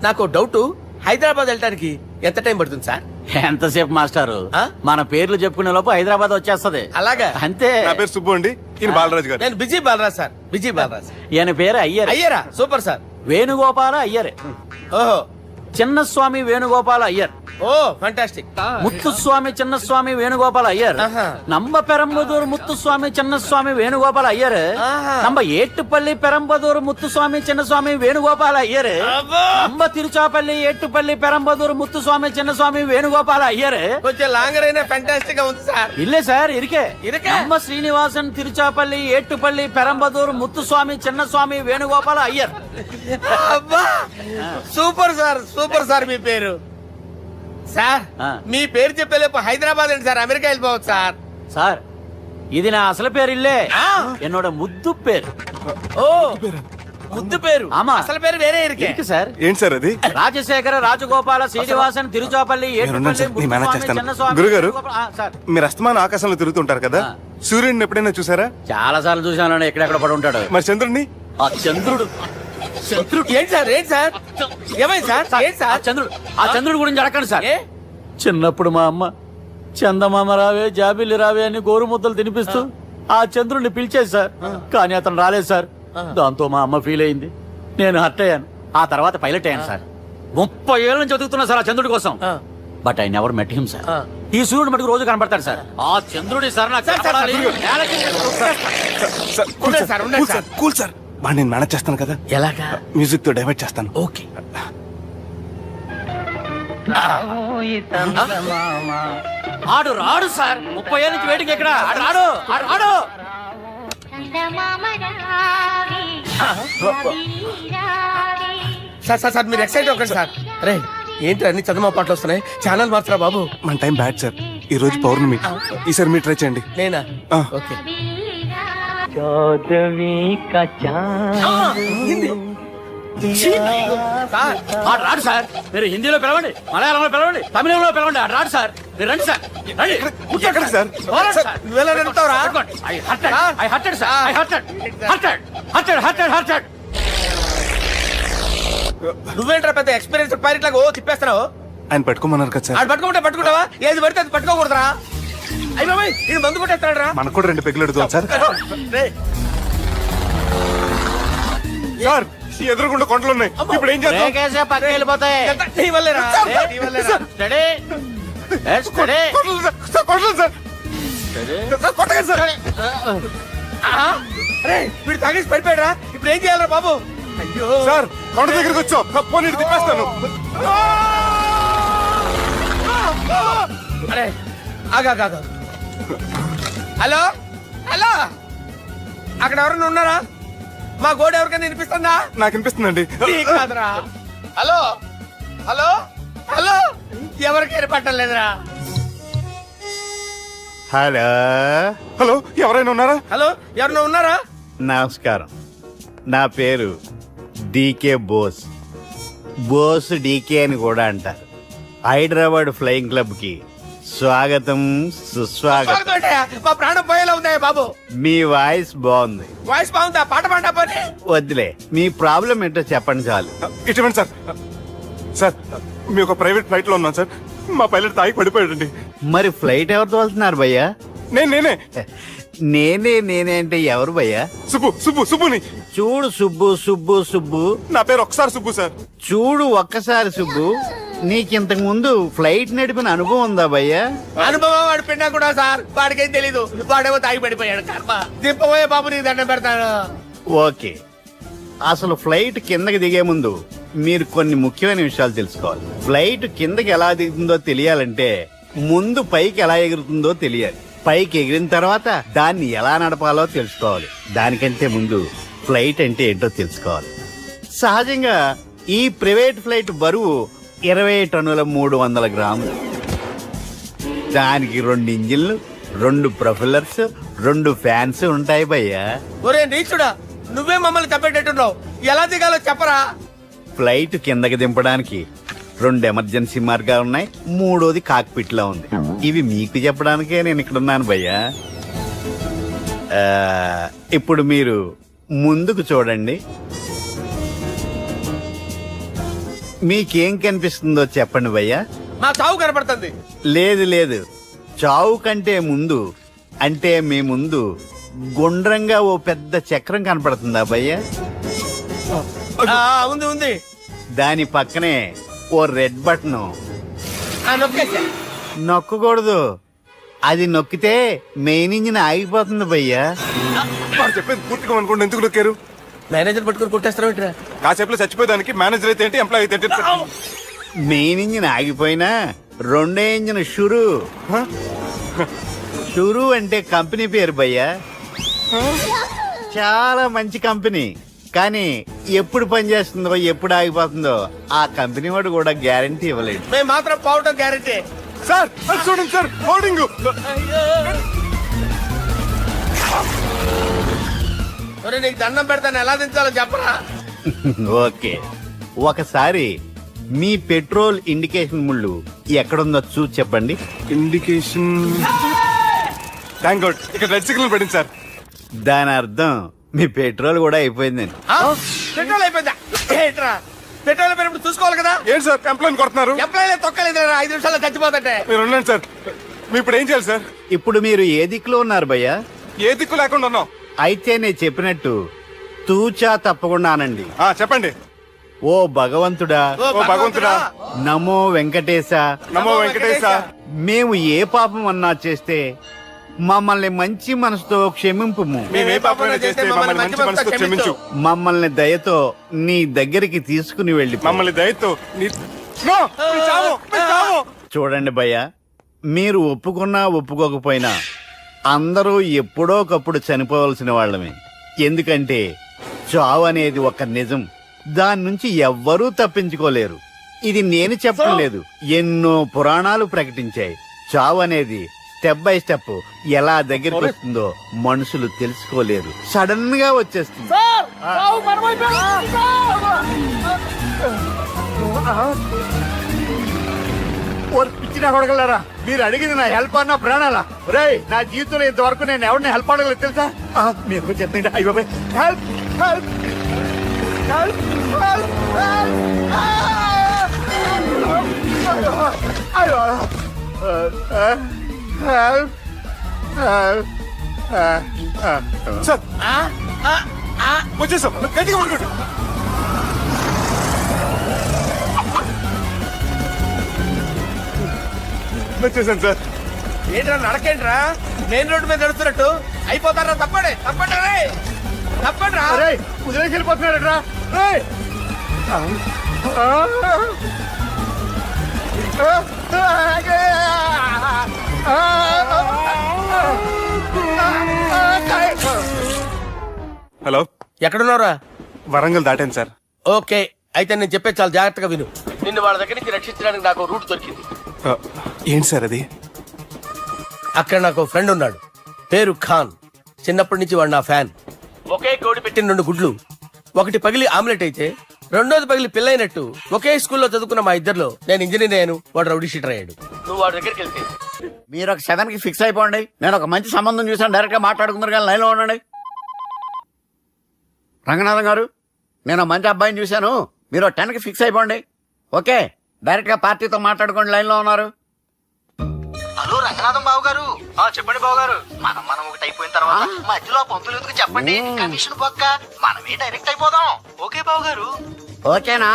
[SPEAKER 4] నాకు డౌట్, హైదరాబాద్ వెళ్ళడానికి ఎంత టైం పడుతుంది సార్?
[SPEAKER 5] ఎంతసేపు మాస్టారు, మన పేర్లు చెప్పుకునే లోపు హైదరాబాద్ వచ్చేస్తది.
[SPEAKER 4] అలాగా?
[SPEAKER 5] అంతే.
[SPEAKER 2] నా పేరు సుబ్బు అండి, ఈయన బాలరాజు గారు.
[SPEAKER 4] నేను busy Balaraj sir, busy Balaraj.
[SPEAKER 5] ఈయన పేరు అయ్యర్.
[SPEAKER 4] అయ్యారా? Super sir.
[SPEAKER 5] వేణుగోపాల అయ్యర్.
[SPEAKER 4] ఓహో,
[SPEAKER 5] చిన్నస్వామి వేణుగోపాల అయ్యర్.
[SPEAKER 4] Oh fantastic.
[SPEAKER 5] ముత్తుస్వామి చిన్నస్వామి వేణుగోపాల అయ్యర్.
[SPEAKER 4] ఆహా.
[SPEAKER 5] నంబ పెరంబదూరు ముత్తుస్వామి చిన్నస్వామి వేణుగోపాల అయ్యర్.
[SPEAKER 4] ఆహా.
[SPEAKER 5] నంబ ఏట్టుపల్లి పెరంబదూరు ముత్తుస్వామి చిన్నస్వామి వేణుగోపాల అయ్యర్.
[SPEAKER 4] అబ్బో.
[SPEAKER 5] నంబ తిరుచాపల్లి ఏట్టుపల్లి పెరంబదూరు ముత్తుస్వామి చిన్నస్వామి వేణుగోపాల అయ్యర్.
[SPEAKER 4] కొంచెం లాంగర్ అయినా ఫంటాస్టిక్ గా ఉంది సార్.
[SPEAKER 5] ఇల్లే సార్, ఇరికే.
[SPEAKER 4] ఇరికే?
[SPEAKER 5] నంబ శ్రీనివాసన్ తిరుచాపల్లి ఏట్టుపల్లి పెరంబదూరు ముత్తుస్వామి చిన్నస్వామి వేణుగోపాల అయ్యర్.
[SPEAKER 4] అబ్బా సూపర్ సార్, సూపర్ సార్. మీ పేరు సార్, మీ పేరు చెప్పేలేపు హైదరాబాద్ అండి సార్, అమెరికా వెళ్ళిపోవచ్చు సార్.
[SPEAKER 5] సార్ ఇది నా అసలు పేరు ఇల్లే, ఎన్నోడ ముద్దు పేరు.
[SPEAKER 4] ఓ ముద్దు పేరు.
[SPEAKER 5] ఆమా.
[SPEAKER 4] అసలు పేరు వేరే ఇరికే.
[SPEAKER 5] ఇరికి సార్.
[SPEAKER 2] ఏంటి సార్ అది?
[SPEAKER 5] రాజశేఖర రాజగోపాల శ్రీనివాసన్ తిరుచాపల్లి
[SPEAKER 2] నేనున్నాను సార్, నేను మేనేజ్ చేస్తాను.
[SPEAKER 5] చిన్నస్వామి
[SPEAKER 2] గురుగారు,
[SPEAKER 5] వేణుగోపాల- సార్
[SPEAKER 2] మీరు అస్తమానం ఆకాశంలో తిరుగుతుంటారు కదా, సూర్యుడిని ఎప్పుడైనా చూసారా?
[SPEAKER 5] చాలా సార్లు చూసాను, ఎక్కడెక్కడ పడి ఉంటాడు.
[SPEAKER 2] మరి చంద్రుడిని?
[SPEAKER 5] ఆ చంద్రుడు, చంద్రుడు
[SPEAKER 4] ఏంటి సార్, ఏంటి సార్, ఏమైంది సార్, ఏంటి
[SPEAKER 5] ఆ
[SPEAKER 4] సార్?
[SPEAKER 5] చంద్రుడు, ఆ చంద్రుడు గురించి అడగండి సార్.
[SPEAKER 4] ఏ?
[SPEAKER 5] చిన్నప్పుడు మా అమ్మ చందమామ రావే జాబిల్లి రావే అని గోరు ముద్దలు తినిపిస్తూ ఆ చంద్రుడిని పిలిచేది సార్, కానీ అతను రాలేదు సార్. దాంతో మా అమ్మ ఫీల్ అయింది, నేను హర్ట్ అయ్యాను. ఆ తర్వాత పైలట్ అయ్యాను సార్. 30 ఏళ్ళ నుంచి చదువుతున్నా సార్ ఆ చంద్రుడి కోసం. But I never met him sir. ఈ సూర్యుడు మటుకు రోజు కనబడతాడు సార్. ఆ చంద్రుడి సార్ నాకు కనపడాలి. నేలకి
[SPEAKER 2] sir, cool sir, cool sir, cool sir. వాడిని నేను మేనేజ్ చేస్తాను కదా,
[SPEAKER 4] ఎలాగా?
[SPEAKER 2] మ్యూజిక్ తో డైవర్ట్ చేస్తాను.
[SPEAKER 4] ఓకే.
[SPEAKER 5] ఆడు రాడు సార్, 30 ఏళ్ళ నుంచి వేటికి ఎక్కడ ఆడు రాడు, ఆడు రాడు.
[SPEAKER 4] సార్ సార్ సార్ మీరు ఎక్సైట్ అవ్వకండి సార్. రే ఏంటి అన్ని చదువు పాటలు వస్తున్నాయి, ఛానల్ మార్చరా బాబు.
[SPEAKER 2] మన టైం బ్యాడ్ సార్, ఈ రోజు పౌర్ణమి. ఈసారి మీరు ట్రై చేయండి.
[SPEAKER 4] నేనా?
[SPEAKER 2] ఆ.
[SPEAKER 4] ఓకే. సార్
[SPEAKER 5] ఆడు రాడు సార్, మీరు హిందీలో పిలవండి, మలయాళంలో పిలవండి, తమిళంలో పిలవండి, ఆడు రాడు సార్. మీరు రండి సార్, రండి.
[SPEAKER 2] ఎక్కడికి సార్?
[SPEAKER 5] పోరాడు సార్.
[SPEAKER 4] నువ్వెలా నడుపుతావురా?
[SPEAKER 5] పట్టుకోండి. I hurted, sir. I hurted.
[SPEAKER 4] నువ్వేంట్రా పెద్ద ఎక్స్పీరియన్స్ పైరెట్ లాగా ఓ తిప్పేస్తున్నావు?
[SPEAKER 2] ఆయన పెట్టుకోమన్నారు కదా సార్.
[SPEAKER 4] ఆడు పట్టుకుంటే పట్టుకుంటావా? ఏది పడితే అది పట్టుకోకూడదురా? అయ్యి బాబాయ్ ఇది మందు కొట్టేస్తాడు రా.
[SPEAKER 2] మనకు కూడా 2 పెగ్గులు అడుగుతాం సార్. సార్ ఎదురుకుండా కొండలు ఉన్నాయి, ఇప్పుడు ఏం చేద్దాం?
[SPEAKER 5] బ్రేకేసే పక్కకి వెళ్ళిపోతాయి.
[SPEAKER 4] నీ వల్లేరా? నీ వల్లేరా?
[SPEAKER 5] Steady. Let's steady.
[SPEAKER 2] Kondalu sir, sir, Kondalu sir. Sir, కొట్టకండి సార్.
[SPEAKER 4] అరే వీడు తాగేసి పడిపోయాడురా, ఇప్పుడు ఏం చేయాలరా బాబు? అయ్యో
[SPEAKER 2] సార్ కొండ దగ్గరికి వచ్చాం, పోనీ ఇటు తిప్పేస్తాను.
[SPEAKER 4] అరే ఆగా. హలో హలో, అక్కడ ఎవరైనా ఉన్నారా? మా గోడ ఎవరికైనా వినిపిస్తుందా?
[SPEAKER 2] నాకు అనిపిస్తుందండి.
[SPEAKER 4] నీకు కాదురా. హలో హలో హలో, ఎవరికైనా పట్టలేదురా.
[SPEAKER 6] హలో,
[SPEAKER 2] హలో, ఎవరైనా ఉన్నారా?
[SPEAKER 4] హలో ఎవరైనా ఉన్నారా?
[SPEAKER 6] నమస్కారం. నా పేరు డీకే బోస్. బోస్ డీకే అని కూడా అంటారు. హైదరాబాద్ ఫ్లయింగ్ క్లబ్ కి స్వాగతం, సుస్వాగతం.
[SPEAKER 4] స్వాగతం ఏంటయ్యా? మా ప్రాణం పోయేలా ఉందయ్యా బాబు.
[SPEAKER 6] మీ వాయిస్ బాగుంది.
[SPEAKER 4] వాయిస్ బాగుందా? పాట పాడా పోనీ.
[SPEAKER 6] వద్దులే, మీ ప్రాబ్లం ఏంటో చెప్పండి చాలు.
[SPEAKER 2] ఇటువంటి సార్, సార్ మీ ఒక ప్రైవేట్ ఫ్లైట్ లో ఉన్నాం సార్, మా పైలట్ తాగి పడిపోయాడండి.
[SPEAKER 6] మరి ఫ్లైట్ ఎవరితో వెళ్తున్నారు భయ్యా?
[SPEAKER 2] నేనే
[SPEAKER 6] నేనే అంటే ఎవరు భయ్యా?
[SPEAKER 2] సుబ్బుని.
[SPEAKER 6] చూడు సుబ్బు.
[SPEAKER 2] నా పేరు ఒకసారి సుబ్బు సార్.
[SPEAKER 6] చూడు ఒక్కసారి సుబ్బు, నీకింతకు ముందు ఫ్లైట్ నడిపిన అనుభవం ఉందా భయ్యా?
[SPEAKER 4] అనుభవం వాడు పిండా కూడా సార్, వాడికేం తెలీదు. వాడేమో తాగి పడిపోయాడు. కర్మ. దింపబోయే బాబు నీకు దండం పెడతాను.
[SPEAKER 6] ఓకే, అసలు ఫ్లైట్ కిందకి దిగే ముందు మీరు కొన్ని ముఖ్యమైన విషయాలు తెలుసుకోవాలి. ఫ్లైట్ కిందకి ఎలా దిగుతుందో తెలియాలంటే ముందు పైకి ఎలా ఎగురుతుందో తెలియాలి. పైకి ఎగిరిన తర్వాత దాన్ని ఎలా నడపాలో తెలుసుకోవాలి. దానికంటే ముందు ఫ్లైట్ అంటే ఏంటో తెలుసుకోవాలి. సహజంగా ఈ ప్రైవేట్ ఫ్లైట్ బరువు 20 టన్నుల 300 గ్రాములు. దానికి 2 ఇంజిన్లు, 2 ప్రొఫెల్లర్స్, 2 ఫ్యాన్స్ ఉంటాయి భయ్యా.
[SPEAKER 4] ఒరే నీచుడా, నువ్వే మమ్మల్ని తప్పేటట్టున్నావు. ఎలా దిగాలో చెప్పరా?
[SPEAKER 6] ఫ్లైట్ కిందకి దింపడానికి 2 ఎమర్జెన్సీ మార్గాలు ఉన్నాయి, 3వది కాక్పిట్ లో ఉంది. ఇవి మీకు చెప్పడానికే నేను ఇక్కడ ఉన్నాను భయ్యా. ఇప్పుడు మీరు ముందుకు చూడండి. మీకేం కనిపిస్తుందో చెప్పండి భయ్యా.
[SPEAKER 4] మా చావు కనపడుతుంది.
[SPEAKER 6] లేదు, చావు కంటే ముందు అంటే మీ ముందు గుండ్రంగా ఓ పెద్ద చక్రం కనపడుతుందా భయ్యా?
[SPEAKER 4] ఉంది.
[SPEAKER 6] దాని పక్కనే ఓ రెడ్ బటన్.
[SPEAKER 4] నొక్కేసా.
[SPEAKER 6] నొక్కకూడదు, అది నొక్కితే మెయిన్ ఇంజిన్ ఆగిపోతుంది భయ్యా.
[SPEAKER 2] వాడు చెప్పేది పూర్తిగా అనుకోండి, ఎందుకు నొక్కారు?
[SPEAKER 4] మేనేజర్ పట్టుకుని కొట్టేస్తారా ఏంట్రా?
[SPEAKER 2] కాసేపులో చచ్చిపోయేదానికి మేనేజర్ అయితే ఏంటి, ఎంప్లాయ్ అయితే ఏంటి?
[SPEAKER 6] మెయిన్ ఇంజిన్ ఆగిపోయినా 2వ ఇంజిన్ షురు అంటే కంపెనీ పేరు భయ్యా. చాలా మంచి కంపెనీ, కానీ ఎప్పుడు పనిచేస్తుందో ఎప్పుడు ఆగిపోతుందో ఆ కంపెనీ వాడు కూడా గ్యారంటీ ఇవ్వలేడు.
[SPEAKER 4] మేము మాత్రం పోవటం గ్యారెంటీ.
[SPEAKER 2] సార్ అది చూడండి సార్, హోర్డింగ్.
[SPEAKER 4] నీకు దండం పెడతాను, ఎలా దించాలో చెప్పరా?
[SPEAKER 6] ఓకే, ఒకసారి మీ పెట్రోల్ ఇండికేషన్ ముళ్ళు ఎక్కడుందో చూసి చెప్పండి.
[SPEAKER 2] ఇండికేషన్. థ్యాంక్ గాడ్, ఇక్కడ రెడ్ సిగ్నల్ పడింది సార్.
[SPEAKER 6] దాని అర్థం మీ పెట్రోల్ కూడా అయిపోయిందండి.
[SPEAKER 4] పెట్రోల్ అయిపోయిందా? ఏంట్రా పెట్రోల్ అయిపోయినప్పుడు చూసుకోవాలి కదా.
[SPEAKER 2] ఏంటి సార్ ఎంప్లాయ్ కొడుతున్నారు?
[SPEAKER 4] ఎంప్లాయీ తొక్కలేదు, 5 నిమిషాల్లో చచ్చిపోతుంటే.
[SPEAKER 2] మీరు ఉండండి సార్, మీ ఇప్పుడు ఏం చేయాలి సార్?
[SPEAKER 6] ఇప్పుడు మీరు ఏ దిక్కులో ఉన్నారు భయ్యా?
[SPEAKER 2] ఏ దిక్కు లేకుండా ఉన్నాం.
[SPEAKER 6] అయితే నేను చెప్పినట్టు తూచా తప్పకుండా అనండి.
[SPEAKER 2] చెప్పండి.
[SPEAKER 6] ఓ భగవంతుడా,
[SPEAKER 2] ఓ భగవంతుడా,
[SPEAKER 6] నమో వెంకటేశ,
[SPEAKER 2] నమో వెంకటేశ.
[SPEAKER 6] మేము ఏ పాపం అన్నా చేస్తే మమ్మల్ని మంచి మనసుతో క్షమింపుము.
[SPEAKER 2] మేమే పాపమైనా చేస్తే మమ్మల్ని మంచి మనసుతో క్షమించు.
[SPEAKER 6] మమ్మల్ని దయతో నీ దగ్గరికి తీసుకుని వెళ్ళి
[SPEAKER 2] మమ్మల్ని దయతో నో, మీ చావు, మీ చావు.
[SPEAKER 6] చూడండి భయ్య, మీరు ఒప్పుకున్నా ఒప్పుకోకపోయినా అందరూ ఎప్పుడో ఒకప్పుడు చనిపోవలసిన వాళ్ళమే. ఎందుకంటే చావు అనేది ఒక నిజం, దాని నుంచి ఎవ్వరూ తప్పించుకోలేరు. ఇది నేను చెప్పడం లేదు, ఎన్నో పురాణాలు ప్రకటించాయి. చావు అనేది స్టెప్ బై స్టెప్ ఎలా దగ్గరికి వస్తుందో మనుషులు తెలుసుకోలేరు, సడన్ గా వచ్చేస్తుంది. పిచ్చిన కొడగలరా, మీరు అడిగింది నా హెల్ప్ అన్న ప్రాణాలా? రే, నా జీవితంలో ఇంతవరకు నేను ఎవరిని హెల్ప్ అడగలేదు తెలుసా? మీరు చెప్తుంటే అయ్యో హెల్ప్ హెల్ప్ హెల్ప్
[SPEAKER 2] సార్ వచ్చేసాం, గట్టిగా పడుకోండి. వచ్చేసాను సార్.
[SPEAKER 4] ఏంట్రా నడకేంట్రా, మెయిన్ రోడ్డు మీద నడుస్తున్నట్టు అయిపోతారా? తప్పండి తప్పండి రే, తప్పండి రా.
[SPEAKER 6] వదిలేసి వెళ్ళిపోతున్నారట్రా.
[SPEAKER 2] హలో,
[SPEAKER 4] ఎక్కడున్నారా?
[SPEAKER 2] వరంగల్ దాటాను సార్.
[SPEAKER 4] ఓకే, అయితే నేను చెప్పే చాలా జాగ్రత్తగా విను. నిన్ను వాళ్ళ దగ్గర నుంచి రక్షించడానికి నాకు రూట్ దొరికింది.
[SPEAKER 2] ఏంటి సార్ అది?
[SPEAKER 4] అక్కడ నాకు ఫ్రెండ్ ఉన్నాడు, పేరు ఖాన్. చిన్నప్పటి నుంచి వాడు నా ఫ్యాన్. ఒకే కోడి పెట్టిన 2 గుడ్లు, ఒకటి పగిలి ఆమ్లెట్ అయితే రెండోది పగిలి పిల్లైనట్టు ఒకే స్కూల్లో చదువుకున్న మా ఇద్దరిలో నేను ఇంజనీర్ అయ్యాను, వాడు రౌడీ షీటర్ అయ్యాడు. నువ్వు వాడి దగ్గరికి వెళ్తే
[SPEAKER 6] మీరు ఒక 7కి ఫిక్స్ అయిపోండి. నేను ఒక మంచి సంబంధం చూసాను, డైరెక్ట్ గా మాట్లాడుకున్నారు కానీ లైన్లో ఉండండి. రంగనాథం గారు, నేను మంచి అబ్బాయిని చూశాను, మీరు 10కి ఫిక్స్ అయిపోండి. ఓకే, డైరెక్ట్ గా పార్టీతో మాట్లాడుకోండి, లైన్ లో ఉన్నారు.
[SPEAKER 10] హలో రంగనాథం బాబు గారు. చెప్పండి బాబు గారు. మనం ఒకటి అయిపోయిన తర్వాత మధ్యలో పంతులు ఎందుకు చెప్పండి, కమిషన్ పక్క మనమే డైరెక్ట్ అయిపోదాం. ఓకే బాబు గారు.
[SPEAKER 6] ఓకేనా?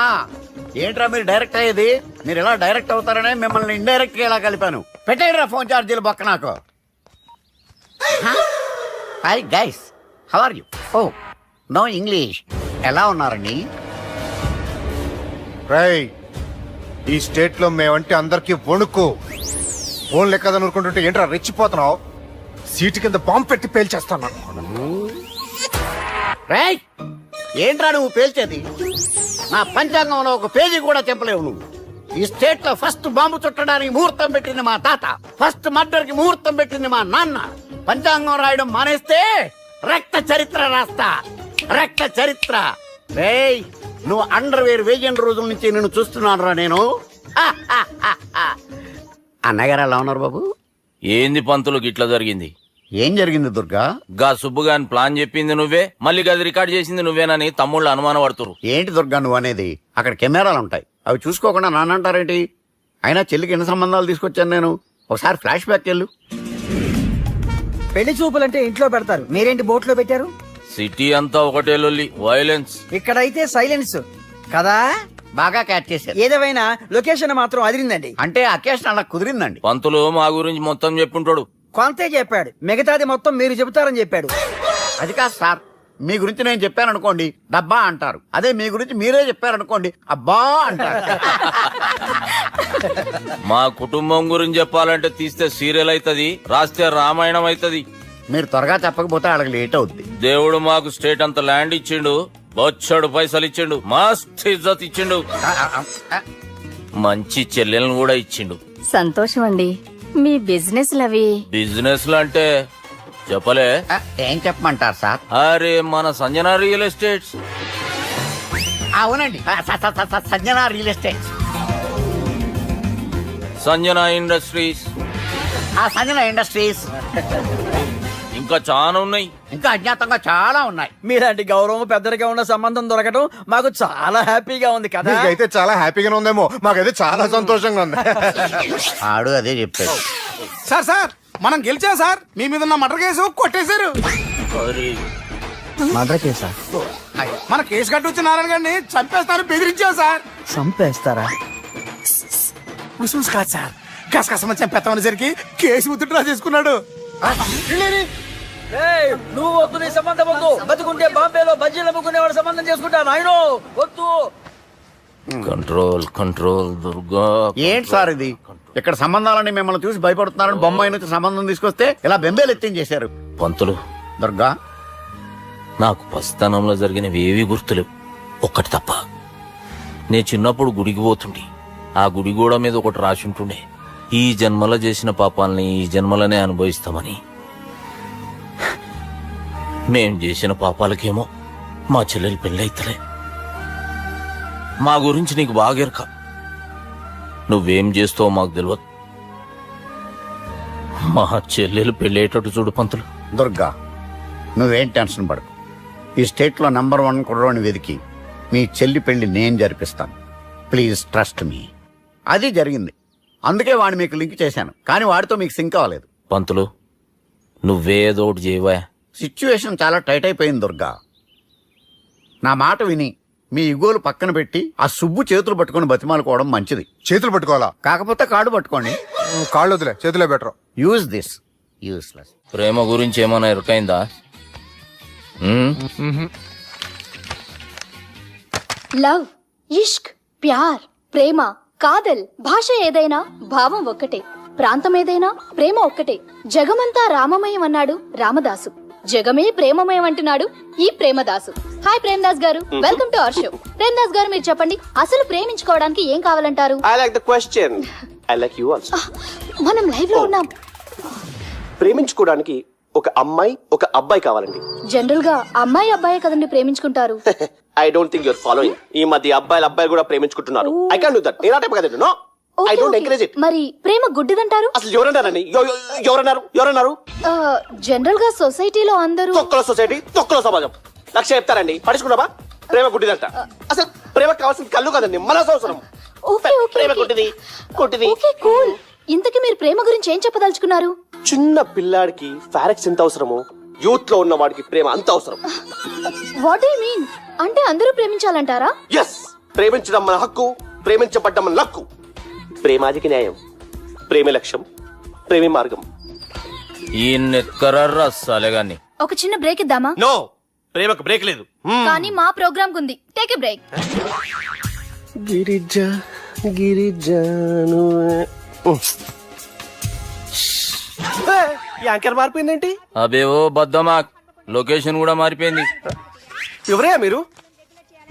[SPEAKER 6] ఏంట్రా మీరు డైరెక్ట్ అయ్యేది? మీరు ఇలా డైరెక్ట్ అవుతారనే మిమ్మల్ని ఇండైరెక్ట్ గా ఇలా కలిపాను. పెట్టేయండిరా ఫోన్ ఛార్జీలు బొక్క నాకు. Hi guys, how are you? Oh no English. ఎలా ఉన్నారండి?
[SPEAKER 11] రేయ్, ఈ స్టేట్ లో మేమంటే అందరికి వణుకు. ఫోన్ లెక్క అనుకుంటుంటే ఏంట్రా రెచ్చిపోతున్నావు? సీటు కింద బాంబు పెట్టి పేల్చేస్తాను.
[SPEAKER 6] రేయ్, ఏంట్రా నువ్వు పేల్చేది? నా పంచాంగంలో ఒక పేజీ కూడా చెప్పలేవు నువ్వు. ఈ స్టేట్ లో ఫస్ట్ బాంబు చుట్టడానికి ముహూర్తం పెట్టింది మా తాత, ఫస్ట్ మర్డర్ కి ముహూర్తం పెట్టింది మా నాన్న. పంచాంగం రాయడం మానేస్తే రక్త చరిత్ర రాస్తా. రక్త చరిత్ర. రేయ్, నువ్వు అండర్వేర్ వేయని రోజుల నుంచి నేను చూస్తున్నాను రా నేను. అన్నగారు ఎలా ఉన్నారు బాబు?
[SPEAKER 3] ఏంది పంతులు గిట్లా జరిగింది?
[SPEAKER 6] ఏం జరిగింది దుర్గా?
[SPEAKER 3] గా సుబ్బుగాని ప్లాన్ చెప్పింది నువ్వే, మళ్ళీ గది రికార్డ్ చేసింది నువ్వేనని తమ్ముళ్ళు అనుమానం పడుతురు.
[SPEAKER 6] ఏంటి దుర్గా నువ్వు అనేది? అక్కడ కెమెరాలు ఉంటాయి, అవి చూసుకోకుండా నాన్నంటారేంటి? అయినా చెల్లికి ఎన్ని సంబంధాలు తీసుకొచ్చాను నేను. ఒకసారి ఫ్లాష్ బ్యాక్ వెళ్ళు.
[SPEAKER 9] పెళ్లి చూపులంటే ఇంట్లో పెడతారు, మీరేంటి బోట్లో పెట్టారు?
[SPEAKER 3] సిటీ అంతా ఒకటే లొల్లి, వైలెన్స్.
[SPEAKER 9] ఇక్కడైతే సైలెన్స్ కదా.
[SPEAKER 6] బాగా క్యాచ్ చేశారు.
[SPEAKER 9] ఏదేమైనా లొకేషన్ మాత్రం అదిరిందండి.
[SPEAKER 6] అంటే అకేషన్ అలా కుదిరిందండి.
[SPEAKER 3] పంతులు మా గురించి మొత్తం చెప్పుంటాడు.
[SPEAKER 9] కొంతే చెప్పాడు, మిగతాది మొత్తం మీరు చెబుతారని చెప్పాడు.
[SPEAKER 6] అది కాదు సార్, మీ గురించి నేను చెప్పాను అనుకోండి డబ్బా అంటారు, అదే మీ గురించి మీరే చెప్పారనుకోండి అబ్బా అంటారు.
[SPEAKER 3] మా కుటుంబం గురించి చెప్పాలంటే తీస్తే సీరియల్ అవుతుంది, రాస్తే రామాయణం అవుతుంది.
[SPEAKER 6] మీరు త్వరగా చెప్పకపోతే వాళ్ళకి లేట్ అవుద్ది.
[SPEAKER 3] దేవుడు మాకు స్టేట్ అంత ల్యాండ్ ఇచ్చిండు, బొచ్చడు పైసలు ఇచ్చిండు, మస్త్ ఇజ్జత్ ఇచ్చిండు, మంచి చెల్లెలను కూడా ఇచ్చిండు.
[SPEAKER 7] సంతోషం అండి. మీ బిజినెస్ లవి
[SPEAKER 3] బిజినెస్ అంటే చెప్పలే.
[SPEAKER 6] ఏం చెప్పమంటారు సార్?
[SPEAKER 3] అరే మన సంజన రియల్ ఎస్టేట్స్.
[SPEAKER 6] అవునండి, Sanjana real estate,
[SPEAKER 3] Sanjana industries,
[SPEAKER 6] Sanjana industries,
[SPEAKER 3] ఇంకా చాలా ఉన్నాయి.
[SPEAKER 6] ఇంకా అజ్ఞాతంగా చాలా ఉన్నాయి.
[SPEAKER 9] మీలాంటి గౌరవం పెద్దరిగా ఉన్న సంబంధం దొరకడం మాకు చాలా హ్యాపీగా ఉంది కదా.
[SPEAKER 11] మీకైతే చాలా హ్యాపీగానే ఉందేమో, మాకైతే చాలా సంతోషంగా ఉంది.
[SPEAKER 6] ఆడు అదే చెప్పాడు.
[SPEAKER 2] సార్ సార్ మనం గెలిచాం సార్. మీ మీద ఉన్న మర్డర్ కేసు కొట్టేశారు.
[SPEAKER 9] మర్డర్ కేసా?
[SPEAKER 2] మన కేసు కట్టి వచ్చి నారాయణ గారిని చంపేస్తారు బెదిరించాం సార్.
[SPEAKER 9] చంపేస్తారా?
[SPEAKER 2] ముస్లిమ్స్ కాదు సార్, కసకసమని చంపేస్తామనేసరికి కేసు విత్డ్రా చేసుకున్నాడు.
[SPEAKER 9] నువ్వు వద్దు, నీ సంబంధం వద్దు. బతుకుంటే బాంబేలో బజ్జీలు అమ్ముకునే వాడు సంబంధం చేసుకుంటా నాయనో, వద్దు.
[SPEAKER 3] Control control Durga.
[SPEAKER 6] ఏంటి సార్ ఇది? ఇక్కడ సంబంధాలని మిమ్మల్ని చూసి భయపడుతున్నారని బొమ్మాయి నుంచి సంబంధం తీసుకొస్తే ఇలా బెంబేలు ఎత్తించేశారు.
[SPEAKER 3] పంతులు,
[SPEAKER 6] దుర్గా,
[SPEAKER 3] నాకు పసితనంలో జరిగినవి ఏవి గుర్తులేవు, ఒక్కటి తప్ప. నే చిన్నప్పుడు గుడికి పోతుండే, ఆ గుడి గోడ మీద ఒకటి రాసి ఉంటుండే, ఈ జన్మలో చేసిన పాపాలని ఈ జన్మలనే అనుభవిస్తామని. మేం చేసిన పాపాలకేమో మా చెల్లెలు పెళ్ళైతలే. మా గురించి నీకు బాగెరక, నువ్వేం చేస్తావో మాకు తెలియదు. మా చెల్లెలు పెళ్ళేటట్టు చూడు పంతులు.
[SPEAKER 6] దుర్గా, నువ్వేం టెన్షన్ పడకు. ఈ స్టేట్ లో నంబర్ 1 కుర్రోని వెతికి మీ చెల్లి పెళ్లి నేను జరిపిస్తాను. Please trust me. అది జరిగింది, అందుకే వాడిని మీకు లింక్ చేశాను, కానీ వాడితో మీకు సింక్ అవ్వలేదు.
[SPEAKER 3] పంతులు, నువ్వేదో ఒకటి చేయవా.
[SPEAKER 6] సిచ్యువేషన్ చాలా టైట్ అయిపోయింది దుర్గా. నా మాట విని మీ ఇగోలు పక్కన పెట్టి ఆ సుబ్బు చేతులు పట్టుకొని బతిమాలుకోవడం మంచిది.
[SPEAKER 11] చేతులు పట్టుకోవాలా?
[SPEAKER 6] కాకపోతే కాడు పట్టుకోండి.
[SPEAKER 11] కాళ్ళు వదిలే, చేతులే బెటర్.
[SPEAKER 6] Use this. యూస్లెస్.
[SPEAKER 3] ప్రేమ గురించి ఏమైనా ఎరుకైందా?
[SPEAKER 8] లవ్, ఇష్క్, ప్యార్, ప్రేమ, కాదల్, భాష ఏదైనా భావం ఒక్కటే, ప్రాంతం ఏదైనా ప్రేమ ఒక్కటే. జగమంతా రామమయం అన్నాడు రామదాసు, జగమే ప్రేమమయం అంటున్నాడు ఈ ప్రేమదాసు. హాయ్ ప్రేమదాస్ గారు, welcome to our show. Premadasa గారు, మీరు చెప్పండి, అసలు ప్రేమించుకోవడానికి ఏం కావాలంటారు?
[SPEAKER 10] I like the question. I like you also.
[SPEAKER 8] మనం లైవ్ లో ఉన్నాం.
[SPEAKER 10] ప్రేమించుకోవడానికి ఒక అమ్మాయి ఒక అబ్బాయి కావాలండి.
[SPEAKER 8] జనరల్ గా అమ్మాయి అబ్బాయే కదండి ప్రేమించుకుంటారు.
[SPEAKER 10] I don't think your following. ఈ మధ్య అబ్బాయిలు కూడా ప్రేమించుకుంటున్నారు. I can't do that. నేను ఆ టైప్ కదండి. No, I don't encourage it.
[SPEAKER 8] మరి ప్రేమ గుడ్డిదంటారు?
[SPEAKER 10] అసలు ఎవరన్నారండి? ఎవరన్నారు?
[SPEAKER 8] జనరల్ గా సొసైటీలో అందరూ
[SPEAKER 10] తొక్కల సొసైటీ, తొక్కల సమాజం లక్ష్య చెప్తారండి. పడుచుకున్నావా? ప్రేమ గుడ్డిదంట. అసలు ప్రేమ కావాల్సిన కళ్ళు కదండి, మనసు అవసరం. ప్రేమ గుడ్డిది.
[SPEAKER 8] Okay, cool. ఇంతకీ మీరు ప్రేమ గురించి ఏం చెప్పదలుచుకున్నారు?
[SPEAKER 10] చిన్న పిల్లాడికి ఫారెక్స్ ఎంత అవసరమో యూత్ లో ఉన్న వాడికి ప్రేమ అంత అవసరం.
[SPEAKER 8] What you mean? అంటే అందరూ ప్రేమించాలంటారా?
[SPEAKER 10] ఎస్, ప్రేమించడం మన హక్కు, ప్రేమించబడ్డం మన లక్కు. ప్రేమాదికి న్యాయం, ప్రేమ లక్ష్యం, ప్రేమ మార్గం.
[SPEAKER 3] ఈ నెక్కరర్రా సాలేగాన్ని.
[SPEAKER 8] ఒక చిన్న బ్రేక్ ఇద్దామా?
[SPEAKER 10] నో, ప్రేమకు బ్రేక్ లేదు.
[SPEAKER 8] కానీ మా ప్రోగ్రామ్ కుంది. Take a break.
[SPEAKER 10] గిరిజాను యాంకర్ మారిపోయిందేంటి?
[SPEAKER 3] అబేవో బద్దమా, లొకేషన్ కూడా మారిపోయింది.
[SPEAKER 10] ఎవరయ్యా మీరు?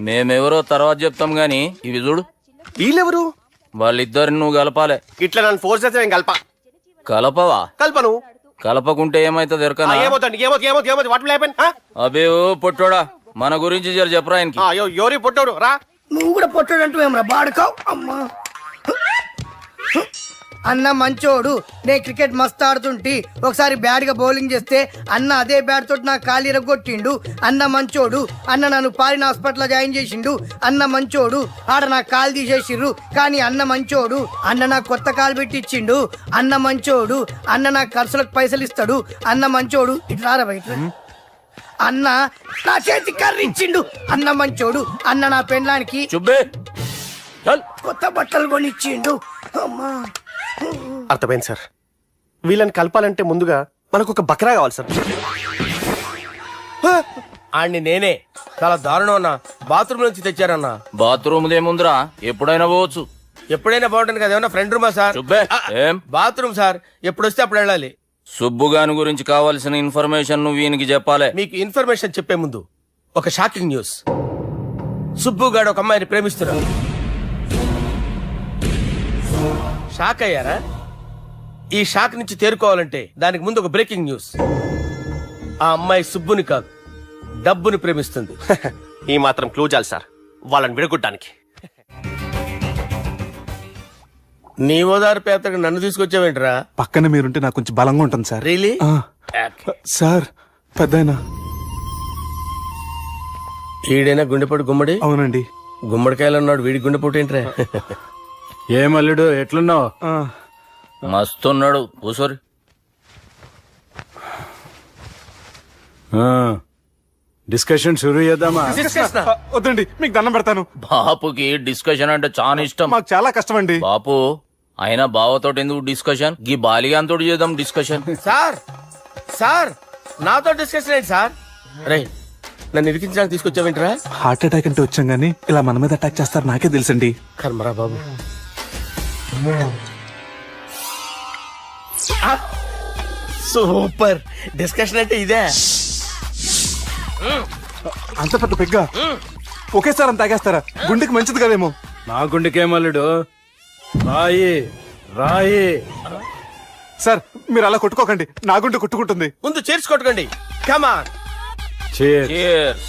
[SPEAKER 3] మేమెవరో తర్వాత చెప్తాం గాని ఇవి చూడు.
[SPEAKER 10] వీళ్ళెవరు?
[SPEAKER 3] వాళ్ళిద్దరిని నువ్వు కలపాలే.
[SPEAKER 10] ఇట్లా నన్ను ఫోర్స్ చేస్తే నేను
[SPEAKER 3] కలపవా?
[SPEAKER 10] కల్పను.
[SPEAKER 3] కలపకుంటే ఏమైతుంది ఎరకనా?
[SPEAKER 10] ఏమవుతుంది? What will happen?
[SPEAKER 3] అబేవో పొట్టోడా, మన గురించి జర చెప్పరా ఆయనకి.
[SPEAKER 4] ఎవరి పొట్టోడు రా.
[SPEAKER 9] నువ్వు కూడా పొట్టాడంటూ ఏమరా బాడుకావు అమ్మా. అన్న మంచోడు, నేను క్రికెట్ మస్తు ఆడుతుంటి, ఒకసారి బ్యాట్ గా బౌలింగ్ చేస్తే అన్న అదే బ్యాట్ తోటి నా కాలు ఇరగొట్టిండు. అన్న మంచోడు, అన్న నన్ను పాలిన హాస్పిటల్ జాయిన్ చేసిండు. అన్న మంచోడు, ఆడ నా కాలు తీసేసిర్రు కానీ అన్న మంచోడు. అన్న నాకు కొత్త కాలు పెట్టిచ్చిండు. అన్న మంచోడు, అన్న నాకు ఖర్చులకు పైసలు ఇస్తాడు. అన్న మంచోడు, ఇట్లా బయట అన్న నా చేతి కర్రీ ఇచ్చిండు. అన్న మంచోడు, అన్న నా పెండ్లానికి
[SPEAKER 3] చుబ్బే చల్.
[SPEAKER 9] కొత్త బట్టలు కొనిచ్చిండు. అమ్మా
[SPEAKER 4] అర్థమైంది సార్. వీళ్ళని కలపాలంటే ముందుగా మనకు ఒక బకరా కావాలి సార్. ఆడిని నేనే చాలా దారుణం అన్న. బాత్రూమ్ నుంచి తెచ్చారన్నా.
[SPEAKER 3] బాత్రూమ్ దేముందిరా, ఎప్పుడైనా పోవచ్చు.
[SPEAKER 4] ఎప్పుడైనా బాగుంటుంది కదా. ఏమన్నా ఫ్రెండ్ రూమా సార్?
[SPEAKER 3] చుబ్బే ఏం
[SPEAKER 4] బాత్రూమ్ సార్, ఎప్పుడు వస్తే అప్పుడు వెళ్ళాలి.
[SPEAKER 3] సుబ్బుగాని గురించి కావాల్సిన ఇన్ఫర్మేషన్ నువ్వు వీనికి చెప్పాలి.
[SPEAKER 4] మీకు ఇన్ఫర్మేషన్ చెప్పే ముందు ఒక షాకింగ్ న్యూస్. సుబ్బుగాడు ఒక అమ్మాయిని ప్రేమిస్తున్నాడు. షాక్ అయ్యారా? ఈ షాక్ నుంచి తేరుకోవాలంటే దానికి ముందు ఒక బ్రేకింగ్ న్యూస్. ఆ అమ్మాయి సుబ్బుని కాదు, డబ్బుని ప్రేమిస్తుంది. ఈ మాత్రం క్లూ చాలు సార్ వాళ్ళని విడగొట్టడానికి. నీ ఓదారు పేదకు నన్ను తీసుకొచ్చావేంట్రా?
[SPEAKER 2] పక్కన మీరుంటే నాకు కొంచెం బలంగా ఉంటుంది సార్.
[SPEAKER 4] రియలీ?
[SPEAKER 2] సార్ పెద్దయినా.
[SPEAKER 4] ఈడైనా గుండెపోటు గుమ్మడి?
[SPEAKER 2] అవునండి.
[SPEAKER 4] గుమ్మడికాయలు ఉన్నాడు, వీడి గుండెపోటు ఏంట్రా?
[SPEAKER 5] ఏమల్లుడు ఎట్లున్నావు?
[SPEAKER 3] మస్తున్నాడు కూసోరి.
[SPEAKER 5] డిస్కషన్ షురూ చేద్దామా?
[SPEAKER 2] వద్దండి, మీకు దండం పెడతాను.
[SPEAKER 3] బాపుకి డిస్కషన్ అంటే చాలా ఇష్టం.
[SPEAKER 2] మాకు చాలా కష్టం అండి.
[SPEAKER 3] బాపు అయినా బావతోటి ఎందుకు డిస్కషన్? గీ బాలిగాంతో చేద్దాం డిస్కషన్.
[SPEAKER 4] సార్ సార్ నాతో డిస్కషన్ ఏంటి సార్? రే నన్ను ఇరికించడానికి తీసుకొచ్చావేంట్రా?
[SPEAKER 2] హార్ట్ అటాక్ అంటే వచ్చాం గానీ ఇలా మన మీద అటాక్ చేస్తారు నాకే తెలుసండి.
[SPEAKER 4] కర్మరా బాబు. సూపర్ డిస్కషన్ అంటే ఇదే.
[SPEAKER 2] అంత పెద్ద పెగ్గ ఒకేసారి అంత తాగేస్తారా? గుండెకి మంచిది కదేమో.
[SPEAKER 5] నా గుండెకేమల్లుడు రాయి రాయి.
[SPEAKER 2] సార్ మీరు అలా కొట్టుకోకండి, నా గుండె కొట్టుకుంటుంది.
[SPEAKER 4] ముందు చేర్చుకొట్టుకోండి. కమాన్.
[SPEAKER 3] Cheers.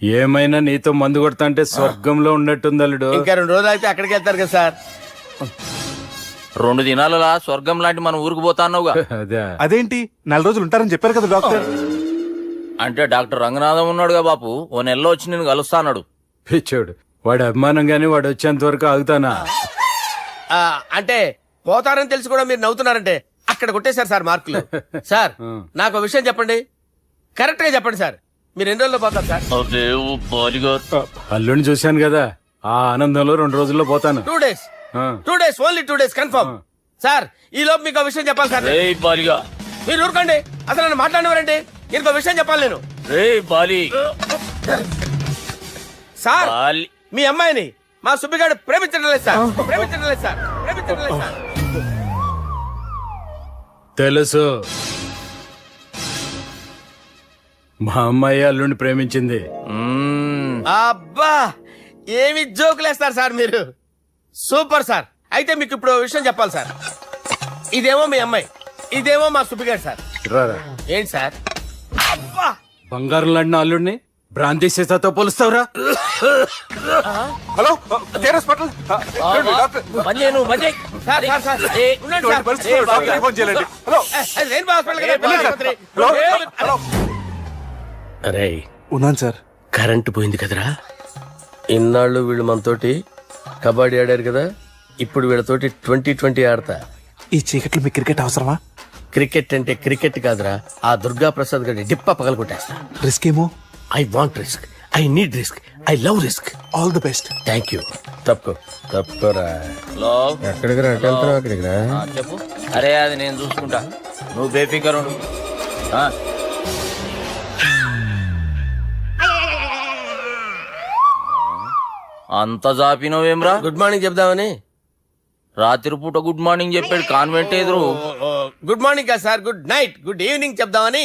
[SPEAKER 5] ఏమైనా నీతో మందు కొడతా స్వర్గంలో ఉన్నట్టుంది అల్లుడు.
[SPEAKER 4] ఇంకా 2 రోజులు అయితే అక్కడికి వెళ్తారు కదా సార్.
[SPEAKER 3] 2 దినాలలా స్వర్గం లాంటి మన ఊరికి పోతా అన్నావుగా.
[SPEAKER 5] అదే
[SPEAKER 2] అదేంటి 4 రోజులు ఉంటారని చెప్పారు కదా డాక్టర్.
[SPEAKER 3] అంటే డాక్టర్ రంగనాథం ఉన్నాడుగా బాపు, ఓ నెలలో వచ్చి నేను కలుస్తా అన్నాడు.
[SPEAKER 5] పిచ్చోడు, వాడు అభిమానం గాని వాడు వచ్చేంత వరకు ఆగుతానా?
[SPEAKER 4] అంటే పోతారని తెలిసి కూడా మీరు నవ్వుతున్నారంటే అక్కడ కొట్టేశారు సార్ మార్కులు. సార్ నాకు ఒక విషయం చెప్పండి, కరెక్ట్ గా చెప్పండి సార్. మీరు ఎన్ని రోజుల్లో పోతారు సార్?
[SPEAKER 3] అదే ఓ బాలిగా.
[SPEAKER 5] అల్లుడిని చూశాను కదా, ఆ ఆనందంలో 2 రోజుల్లో పోతాను.
[SPEAKER 4] 2 days. 2 days, only 2 days confirm. Sir ఈ లోపు మీకు ఒక విషయం చెప్పాలి సార్.
[SPEAKER 3] రే బాలిగా.
[SPEAKER 4] మీరు ఊరుకోండి, అసలు నన్ను మాట్లాడినవారండి. నేను ఒక విషయం చెప్పాలి నేను.
[SPEAKER 3] రే బాలి.
[SPEAKER 4] సార్
[SPEAKER 3] బాలి.
[SPEAKER 4] మీ అమ్మాయిని మా సుబ్బిగాడు ప్రేమించడం లేదు సార్. ప్రేమించడం లేదు సార్. ప్రేమించడం లేదు సార్.
[SPEAKER 5] తెలుసు, మా అమ్మాయి అల్లుడిని ప్రేమించింది.
[SPEAKER 4] అబ్బా ఏమి జోకులేస్తారు సార్ మీరు. Super sir. అయితే మీకు ఇప్పుడు ఓ విషయం చెప్పాలి సార్. ఇదేమో మీ అమ్మాయి, ఇదేమో మా సుబ్బిగాడు సార్.
[SPEAKER 5] రారా.
[SPEAKER 4] ఏంటి సార్? అబ్బా
[SPEAKER 5] బంగారం లాంటి అల్లుడిని భ్రాంతి సీతతో పోలుస్తావురా?
[SPEAKER 2] హలో కేరస్ పటల్.
[SPEAKER 3] పని చేయను, పని చేయి.
[SPEAKER 4] సార్ సార్ సార్ ఉండండి సార్.
[SPEAKER 2] పరిస్థితుల్లో డాక్టర్కి ఫోన్ చేయాలండి. హలో
[SPEAKER 4] రెయిన్బో హాస్పిటల్ కదా,
[SPEAKER 2] వెళ్ళండి సార్.
[SPEAKER 4] ఆసుపత్రి.
[SPEAKER 2] హలో
[SPEAKER 4] అరే
[SPEAKER 2] ఉన్నాను సార్.
[SPEAKER 4] కరెంటు పోయింది కదరా. ఇన్నాళ్ళు వీళ్ళు మనతోటి కబడ్డీ ఆడారు కదా, ఇప్పుడు వీళ్ళతోటి 2020 ఆడతా.
[SPEAKER 2] ఈ చీకట్లో మీకు క్రికెట్ అవసరమా?
[SPEAKER 4] క్రికెట్ అంటే క్రికెట్ కాదురా, ఆ దుర్గా ప్రసాద్ గారి డిప్ప పగల కొట్టేస్తా.
[SPEAKER 2] రిస్క్ ఏమో.
[SPEAKER 4] I want risk, I need risk, I love risk.
[SPEAKER 2] All the best.
[SPEAKER 4] Thank you. తప్పుకోరా.
[SPEAKER 3] హలో.
[SPEAKER 4] ఎక్కడికి రా? వెళ్తున్నావు అక్కడికి రా.
[SPEAKER 3] చెప్పు. అరే అది నేను చూసుకుంటా, నువ్వు బేఫికర్ ఉండు. అంత జాపినవేమ్రా?
[SPEAKER 4] గుడ్ మార్నింగ్ చెప్దామని.
[SPEAKER 3] రాత్రి పూట గుడ్ మార్నింగ్ చెప్పాడు కాన్వెంట్ ఎదురు.
[SPEAKER 4] గుడ్ మార్నింగ్ కాదు sir, good night, good evening చెప్దామని.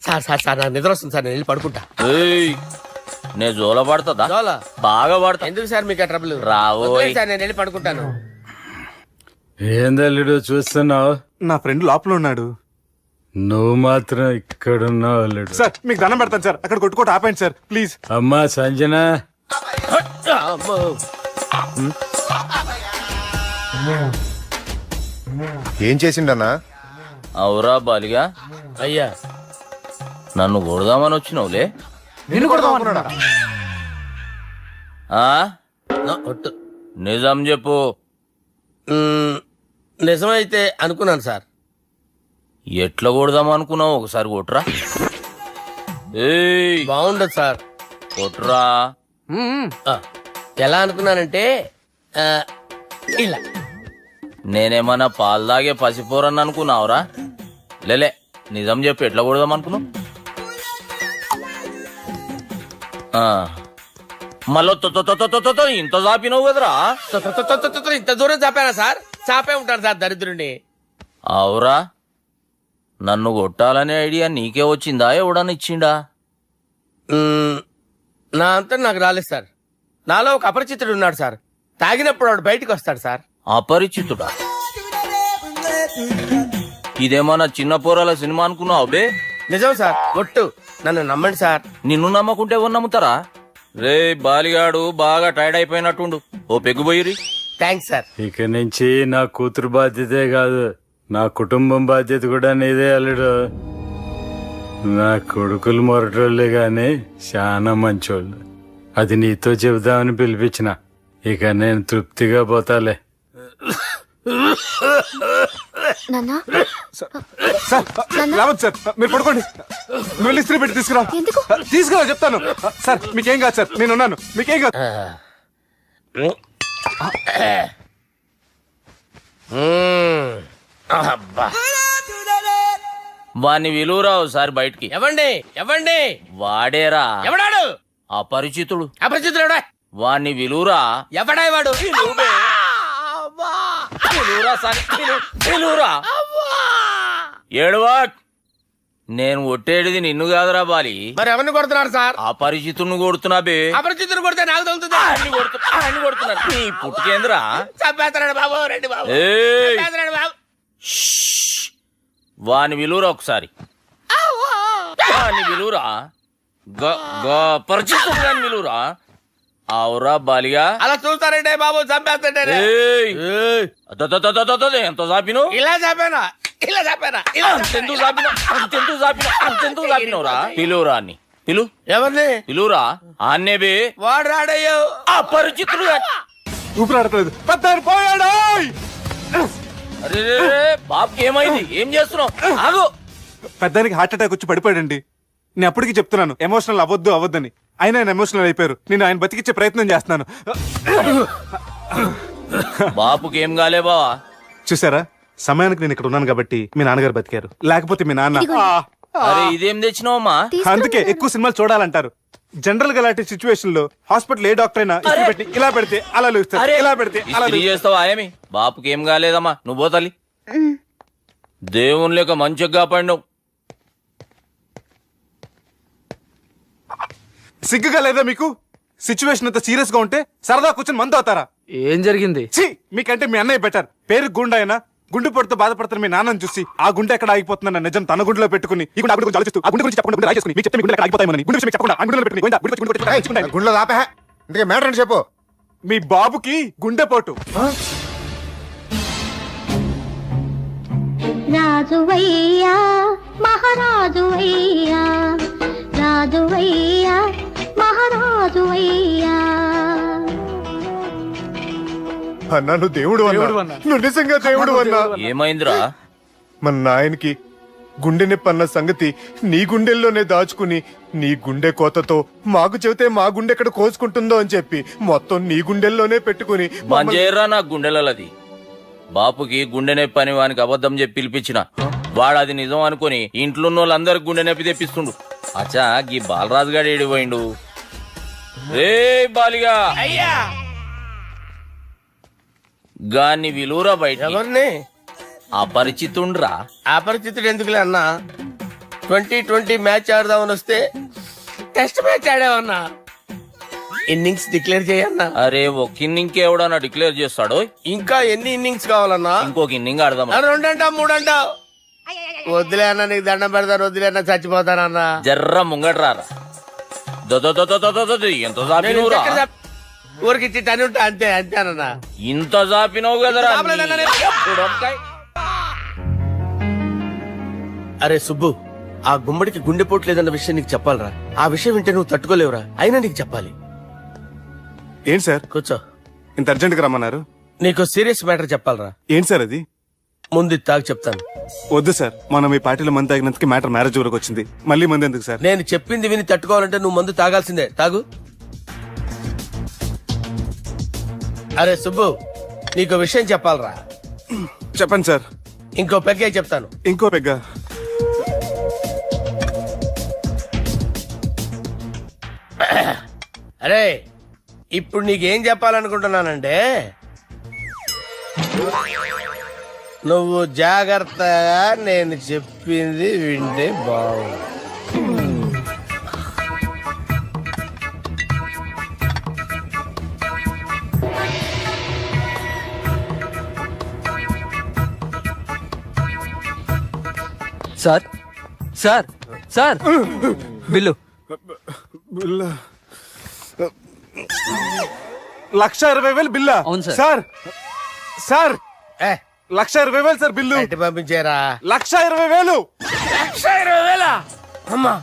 [SPEAKER 4] సార్ సార్ సార్ నాకు నిద్ర వస్తుంది సార్, నేను వెళ్ళి పడుకుంటా.
[SPEAKER 3] ఏయ్, నే జోల పడుతుందా?
[SPEAKER 4] జోలా?
[SPEAKER 3] బాగా పడతా.
[SPEAKER 4] ఎందుకు సార్ మీకు ఆ ట్రబుల్?
[SPEAKER 3] రావోయ్.
[SPEAKER 4] సార్ నేను వెళ్ళి పడుకుంటాను.
[SPEAKER 5] ఏందల్లుడు చూస్తున్నావు?
[SPEAKER 2] నా ఫ్రెండ్ లోపల ఉన్నాడు.
[SPEAKER 5] నువ్వు మాత్రం ఇక్కడున్నావు అల్లుడు.
[SPEAKER 2] సార్ మీకు దండం పెడతాను సార్, అక్కడ కొట్టుకోట ఆపండి సార్ ప్లీజ్.
[SPEAKER 5] అమ్మా సంజన,
[SPEAKER 11] ఏం చేసిండన్నా?
[SPEAKER 3] అవురా బాలిగా,
[SPEAKER 4] అయ్యా
[SPEAKER 3] నన్ను కొడదామని వచ్చినావులే.
[SPEAKER 11] నిన్ను కొడదామన్నాడా?
[SPEAKER 3] ఆ
[SPEAKER 4] ఒట్టు.
[SPEAKER 3] నిజం చెప్పు.
[SPEAKER 4] నిజమైతే అనుకున్నాను సార్.
[SPEAKER 3] ఎట్లా కొడదాం అనుకున్నావు? ఒకసారి కొట్రా. ఏయ్
[SPEAKER 4] బాగుండదు సార్.
[SPEAKER 3] కొట్రా.
[SPEAKER 4] ఆ, ఎలా అనుకున్నానంటే ఆ, ఇలా
[SPEAKER 3] నేనేమన్నా పాలు తాగే పసిపోరని అనుకున్నావురా? లేలే, నిజం చెప్పు, ఎట్లా కొడదాం అనుకున్నావు? మళ్ళీ ఇంత చాపినావు కదరా.
[SPEAKER 4] ఇంత దూరం చాపానా సార్? చాపే ఉంటాను సార్ దరిద్రుడిని.
[SPEAKER 3] అవురా, నన్ను కొట్టాలనే ఐడియా నీకే వచ్చిందా? ఎవడన్నా ఇచ్చిండా?
[SPEAKER 4] నా అంతా నాకు రాలేదు సార్. నాలో ఒక అపరిచితుడు ఉన్నాడు సార్. తాగినప్పుడు వాడు బయటికి వస్తాడు సార్.
[SPEAKER 3] అపరిచితుడా? ఇదేమన్నా చిన్న పోరాల సినిమా అనుకున్నావు బే?
[SPEAKER 4] నిజం సార్, ఒట్టు. నన్ను నమ్మండి సార్.
[SPEAKER 3] నిన్ను నమ్మకుంటే ఎవరు నమ్ముతారా? రే బాలిగాడు బాగా టైర్డ్ అయిపోయినట్టుండు, ఓ పెగ్గుబోయిరి.
[SPEAKER 4] Thanks sir.
[SPEAKER 5] ఇక నుంచి నా కూతురు బాధ్యతే కాదు, నా కుటుంబం బాధ్యత కూడా నీదే అల్లుడు. నా కొడుకులు మొరటోళ్ళే గాని చాలా మంచోళ్ళు. అది నీతో చెబుదామని పిలిపించిన. ఇక నేను తృప్తిగా పోతాలే.
[SPEAKER 8] నాన్నా
[SPEAKER 2] సార్ రావద్దు సార్, మీరు పడుకోండి. నువ్వు ఇస్త్రీ పెట్టి తీసుకురా.
[SPEAKER 8] ఎందుకు?
[SPEAKER 2] తీసుకురా చెప్తాను. సార్ మీకేం కాదు సార్, నేను ఉన్నాను, మీకేం కాదు.
[SPEAKER 4] అబ్బా.
[SPEAKER 3] వాణ్ణి విలువరా ఒకసారి బయటికి.
[SPEAKER 4] ఎవండి ఎవండి?
[SPEAKER 3] వాడేరా
[SPEAKER 4] ఎవడాడు?
[SPEAKER 3] అపరిచితుడు.
[SPEAKER 4] అపరిచితుడు ఎవడా?
[SPEAKER 3] వాణ్ణి విలువరా.
[SPEAKER 4] ఎవడా వాడు?
[SPEAKER 3] విలువరా. ఏడవా. నేను ఒట్టేడిది నిన్ను కాదురా బాలి.
[SPEAKER 4] మరి ఎవరిని కొడుతున్నారు సార్?
[SPEAKER 3] అపరిచితుడిని కొడుతున్నా బే.
[SPEAKER 4] అపరిచితుడు కొడితే నాకు తగులుతుంది.
[SPEAKER 3] ఆయన కొడుతున్నారు. నీ పుట్టుకేంద్రా?
[SPEAKER 4] చంపేస్తున్నాడు బాబు, రండి బాబు.
[SPEAKER 3] ఏయ్,
[SPEAKER 4] చంపేస్తున్నాడు బాబు.
[SPEAKER 3] వాని విలువరా ఒకసారి. వాని విలువరా. పరిచితుడు గాని విలువరా. అవురా బాలిగా.
[SPEAKER 4] అలా చూస్తారంటే బాబు, చంపేస్తాడే.
[SPEAKER 3] ఏయ్, ఎంత చాపిను?
[SPEAKER 4] ఇలా చంపానా? ఇలా చంపానా?
[SPEAKER 3] అంతెందుకు చాపినవురా? పిలువురా అన్ని. పిలు.
[SPEAKER 4] ఎవరిని
[SPEAKER 3] పిలువురా. ఆన్నే బే.
[SPEAKER 4] వాడు రాడయ్యో.
[SPEAKER 3] అపరిచితుడు గాని.
[SPEAKER 2] ఊపిరాడట్లేదు. పెద్ద పోయాడు.
[SPEAKER 3] అరే బాబుకి ఏమైంది? ఏం చేస్తున్నావు? ఆగు.
[SPEAKER 2] పెద్దానికి హార్ట్ అటాక్ వచ్చి పడిపోయాడండి. నేను అప్పటికి చెప్తున్నాను ఎమోషనల్ అవ్వద్దని. అయినా ఆయన ఎమోషనల్ అయిపోయారు. నేను ఆయన బతికిచ్చే ప్రయత్నం చేస్తున్నాను.
[SPEAKER 3] బాపుకి ఏం కాలే బావా?
[SPEAKER 2] చూసారా, సమయానికి నేను ఇక్కడ ఉన్నాను కాబట్టి మీ నాన్నగారు బతికారు. లేకపోతే మీ నాన్న.
[SPEAKER 3] అరే ఇదేం తెచ్చినావమ్మా?
[SPEAKER 2] అందుకే ఎక్కువ సినిమాలు చూడాలంటారు. జనరల్ గా అలాంటి సిచ్యువేషన్ లో హాస్పిటల్ ఏ డాక్టర్ అయినా ఇస్త్రీ పెట్టి ఇలా పెడితే అలా లూస్తారు, ఇలా పెడితే అలా
[SPEAKER 3] ఇస్త్రీ చేస్తావా ఏమి? బాపుకి ఏం కాలేదమ్మా, నువ్వు పోతల్లి. దేవుని లేక మంచిగా పండవు.
[SPEAKER 2] సిగ్గుగా లేదా మీకు? సిచ్యువేషన్ అంత సీరియస్ గా ఉంటే సరదా కూర్చొని మందు అవుతారా?
[SPEAKER 5] ఏం జరిగింది?
[SPEAKER 2] ఛీ, మీకంటే మీ అన్నయ్య బెటర్. పేరు గుండె అయినా గుండు పొడితో బాధపడుతున్న మీ నాన్నని చూసి ఆ గుండె ఎక్కడ ఆగిపోతుందన్న నిజం తన గుండెలో పెట్టుకుని ఈ గుండె గురించి ఆలోచిస్తూ ఆ గుండె గురించి చెప్పకుండా గుండె రాజేసుకుని మీకు చెప్తే మీ గుండె ఎక్కడ ఆగిపోతాయని గుండె విషయం చెప్పకుండా ఆ గుండెలో పెట్టుకుని గోవిందా, గుండె గుండె గుండె గుండె
[SPEAKER 11] గుండెలో ఆపే. ఇందుకే మ్యాటర్ అని చెప్పు.
[SPEAKER 2] మీ బాబుకి గుండెపోటు.
[SPEAKER 8] రాజువయ్యా మహారాజువయ్యా, రాజువయ్యా మహారాజువయ్యా.
[SPEAKER 11] అన్నా నువ్వు దేవుడు అన్నా. నువ్వు నిజంగా దేవుడు అన్నా.
[SPEAKER 3] ఏమైందిరా?
[SPEAKER 11] మన నాయనకి గుండె నొప్పి అన్న సంగతి నీ గుండెల్లోనే దాచుకుని నీ గుండె కోతతో మాకు చెబితే మా గుండె ఎక్కడ కోసుకుంటుందో అని చెప్పి మొత్తం నీ గుండెల్లోనే పెట్టుకుని
[SPEAKER 3] మంజేరా నా గుండెలది. బాపుకి గుండె నొప్పి అని వానికి అబద్ధం చెప్పి పిలిపించిన వాడు అది నిజం అనుకుని ఇంట్లో ఉన్న వాళ్ళందరికి గుండె నొప్పి తెప్పిస్తుండు. అచ్చా గీ బాలరాజు గారు ఏడిపోయిండు. రే బాలిగా,
[SPEAKER 4] అయ్యా
[SPEAKER 3] గాన్ని విలువరా బయట.
[SPEAKER 4] ఎవరిని?
[SPEAKER 3] అపరిచితుండ్రా.
[SPEAKER 4] అపరిచితుడు ఎందుకులే అన్నా? 2020 మ్యాచ్ ఆడదామని వస్తే టెస్ట్ మ్యాచ్ ఆడావన్నా. ఇన్నింగ్స్ డిక్లేర్ చేయన్నా.
[SPEAKER 3] అరే ఒక ఇన్నింగ్ ఎవడన్నా డిక్లేర్ చేస్తాడో
[SPEAKER 4] ఇంకా ఎన్ని ఇన్నింగ్స్ కావాలన్నా?
[SPEAKER 3] ఇంకొక ఇన్నింగ్ ఆడదాం.
[SPEAKER 4] రెండంటా మూడంటావు? వద్దులే అన్న, నీకు దండం పెడతాను. వద్దులే అన్న, చచ్చిపోతానన్నా.
[SPEAKER 3] జర్ర ముంగట్రారా. ఎంత జాపినవురా?
[SPEAKER 4] ఊరికి టని ఉంటా అంతే అంతేనన్నా.
[SPEAKER 3] ఇంత జాపినవు కదరా.
[SPEAKER 4] అరే సుబ్బు, ఆ గుమ్మడికి గుండెపోటు లేదన్న విషయం నీకు చెప్పాలరా. ఆ విషయం వింటే నువ్వు తట్టుకోలేవురా. అయినా నీకు చెప్పాలి.
[SPEAKER 2] ఏంటి సార్
[SPEAKER 4] కూర్చో.
[SPEAKER 2] ఇంత అర్జెంట్ గా రమ్మన్నారు?
[SPEAKER 4] నీకు సీరియస్ మ్యాటర్ చెప్పాలరా.
[SPEAKER 2] ఏంటి సార్ అది?
[SPEAKER 4] ముందు ఇది తాగు చెప్తాను.
[SPEAKER 2] వద్దు సార్, మనం ఈ పార్టీలో మంది తాగినందుకు మ్యాటర్ మ్యారేజ్ వరకు వచ్చింది. మళ్ళీ మంది ఎందుకు సార్?
[SPEAKER 4] నేను చెప్పింది విని తట్టుకోవాలంటే నువ్వు మందు తాగాల్సిందే. తాగు. అరే సుబ్బు, నీకు విషయం చెప్పాలరా.
[SPEAKER 2] చెప్పండి సార్.
[SPEAKER 4] ఇంకో పెగ్గే చెప్తాను.
[SPEAKER 2] ఇంకో పెగ్గ?
[SPEAKER 4] అరే ఇప్పుడు నీకేం చెప్పాలనుకుంటున్నానంటే, నువ్వు జాగ్రత్తగా నేను చెప్పింది వింటే బాగుంది.
[SPEAKER 5] Sir sir sir bill.
[SPEAKER 2] 1,20,000 బిల్లా?
[SPEAKER 5] అవును సార్.
[SPEAKER 2] సార్ సార్
[SPEAKER 4] ఏ
[SPEAKER 2] 1,20,000 సార్ బిల్లు.
[SPEAKER 4] బయట పంపించారా?
[SPEAKER 2] 1,20,000.
[SPEAKER 4] 1,20,000? అమ్మా,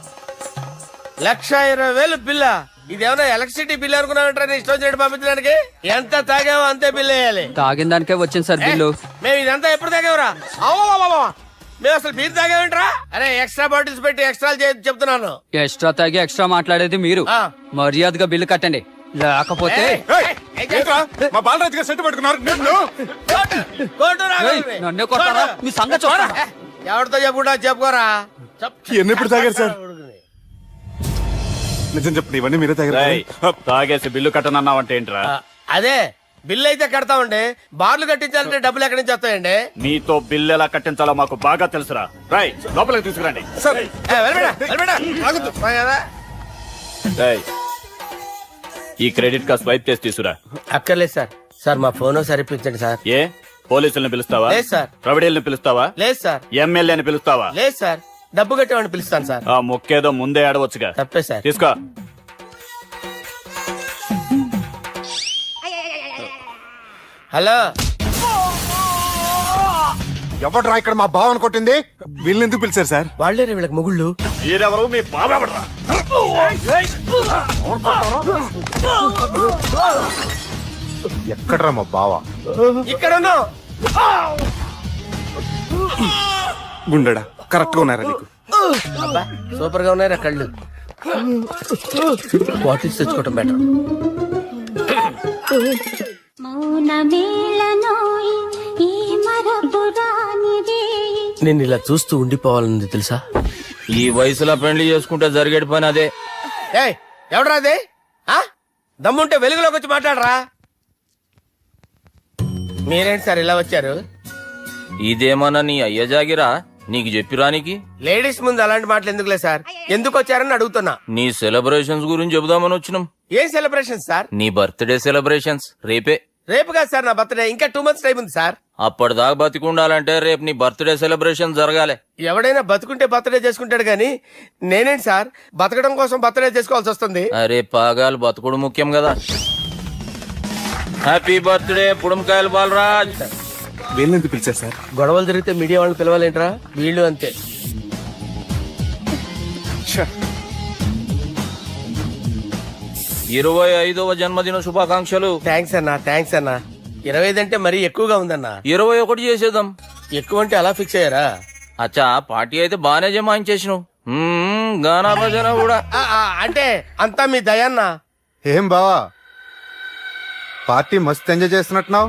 [SPEAKER 4] 1,20,000 బిల్లా? ఇదేమన్నా ఎలక్ట్రిసిటీ బిల్ అనుకున్నామంటారా? నీ ఇష్టం చేయడం పంపించడానికి. ఎంత తాగావో అంతే బిల్ వేయాలి.
[SPEAKER 5] తాగిన దానికే వచ్చింది సార్ బిల్లు.
[SPEAKER 4] మేము ఇదంతా ఎప్పుడు తాగేవరా? మేము అసలు బీర్ తాగేమంటారా? అరే ఎక్స్ట్రా బాటిల్స్ పెట్టి ఎక్స్ట్రా చెప్తున్నాను.
[SPEAKER 5] ఎక్స్ట్రా తాగి ఎక్స్ట్రా మాట్లాడేది మీరు.
[SPEAKER 4] ఆ.
[SPEAKER 5] మర్యాదగా బిల్లు కట్టండి, లేకపోతే
[SPEAKER 2] ఏంట్రా మా బాలరాజు గారు సెట్ పట్టుకున్నారు?
[SPEAKER 5] నన్నే కొడతారా? మీ సంగతి చూడరా.
[SPEAKER 4] ఎవరితో చెప్పుకుంటా చెప్పుకోరా.
[SPEAKER 2] ఎన్ని ఎప్పుడు తాగారు సార్? నిజం చెప్పండి, ఇవన్నీ మీరే తాగారు?
[SPEAKER 5] తాగేసి బిల్లు కట్టనన్నావంటే ఏంట్రా?
[SPEAKER 4] అదే బిల్లు అయితే కడతామండి. బార్లు కట్టించాలంటే డబ్బులు ఎక్కడి నుంచి వస్తాయండి?
[SPEAKER 5] మీతో బిల్లు ఎలా కట్టించాలో మాకు బాగా తెలుసురా. రై లోపలికి తీసుకురండి.
[SPEAKER 2] సార్
[SPEAKER 5] ఈ క్రెడిట్ కార్డ్ స్వైప్ చేసి తీసుకురా.
[SPEAKER 4] అక్కర్లేదు సార్. సార్ మా ఫోన్ సరిపించండి సార్.
[SPEAKER 5] ఏ పోలీసుల్ని పిలుస్తావా?
[SPEAKER 4] లేదు సార్.
[SPEAKER 5] ప్రొవిడీల్ని పిలుస్తావా?
[SPEAKER 4] లేదు సార్.
[SPEAKER 5] ఎమ్మెల్యేని పిలుస్తావా?
[SPEAKER 4] లేదు సార్. డబ్బు కట్టేవాడిని పిలుస్తాను సార్.
[SPEAKER 5] ఆ మొక్కేదో ముందే ఆడవచ్చుగా.
[SPEAKER 4] తప్పే సార్.
[SPEAKER 5] తీసుకో.
[SPEAKER 4] హలో,
[SPEAKER 11] ఎవడ్రా ఇక్కడ మా బావని కొట్టింది?
[SPEAKER 2] వీళ్ళని ఎందుకు పిలిచారు సార్?
[SPEAKER 4] వాళ్ళేరే వీళ్ళకి మొగుళ్ళు.
[SPEAKER 5] మీరెవరు? మీ బాబెవడ్రా?
[SPEAKER 11] ఎక్కడ్రా మా బావ?
[SPEAKER 4] ఇక్కడ ఉన్నావు.
[SPEAKER 2] గుండెడా కరెక్ట్ గా ఉన్నారా నీకు?
[SPEAKER 4] అబ్బా, సూపర్ గా ఉన్నాయిరా కళ్ళు. బాటిల్స్ తెచ్చుకోవటం బెటర్. నేను ఇలా చూస్తూ ఉండిపోవాలని తెలుసా?
[SPEAKER 3] ఈ వయసులో పెళ్లి చేసుకుంటే జరిగేటి పని అదే.
[SPEAKER 4] ఏయ్ ఎవడరా అదే? దమ్ముంటే వెలుగులోకి వచ్చి మాట్లాడరా. మీరేంటి సార్ ఇలా వచ్చారు?
[SPEAKER 3] ఇదేమన్నా నీ అయ్య జాగిరా నీకు చెప్పిరానికి?
[SPEAKER 4] లేడీస్ ముందు అలాంటి మాటలు ఎందుకులే సార్. ఎందుకు వచ్చారని అడుగుతున్నా.
[SPEAKER 3] నీ సెలబ్రేషన్స్ గురించి చెబుదామని వచ్చినాం.
[SPEAKER 4] ఏం సెలబ్రేషన్ సార్?
[SPEAKER 3] నీ బర్త్డే సెలబ్రేషన్స్ రేపే.
[SPEAKER 4] రేపు కాదు సార్ నా బర్త్డే. ఇంకా 2 months టైం ఉంది సార్.
[SPEAKER 3] అప్పటిదాకా బతికుండాలంటే రేపు నీ బర్త్డే సెలబ్రేషన్ జరగాలి.
[SPEAKER 4] ఎవడైనా బతుకుంటే బర్త్డే చేసుకుంటాడు గానీ నేనేంటి సార్ బతకడం కోసం బర్త్డే చేసుకోవాల్సి వస్తుంది?
[SPEAKER 3] అరే పాగాలు బతుకుడు ముఖ్యం కదా. హ్యాపీ బర్త్డే పుడంకాయలు బాలరాజ్.
[SPEAKER 2] వీళ్ళని ఎందుకు పిలిచారు సార్?
[SPEAKER 4] గొడవలు జరిగితే మీడియా వాళ్ళని పిలవాలేంట్రా? వీళ్ళు అంతే.
[SPEAKER 3] 25వ జన్మదిన శుభాకాంక్షలు.
[SPEAKER 4] థ్యాంక్స్ అన్నా, థ్యాంక్స్ అన్నా. 25 అంటే మరీ ఎక్కువగా ఉందన్నా.
[SPEAKER 3] 21 చేసేద్దాం.
[SPEAKER 4] ఎక్కువ అంటే అలా ఫిక్స్ అయ్యారా?
[SPEAKER 3] అచ్చా పార్టీ అయితే బానే జమాయించేసినావు. గానా భజన కూడా.
[SPEAKER 4] అంటే అంతా మీ దయన్నా.
[SPEAKER 11] ఏం బావా, పార్టీ మస్తు ఎంజాయ్ చేస్తున్నట్టున్నావు.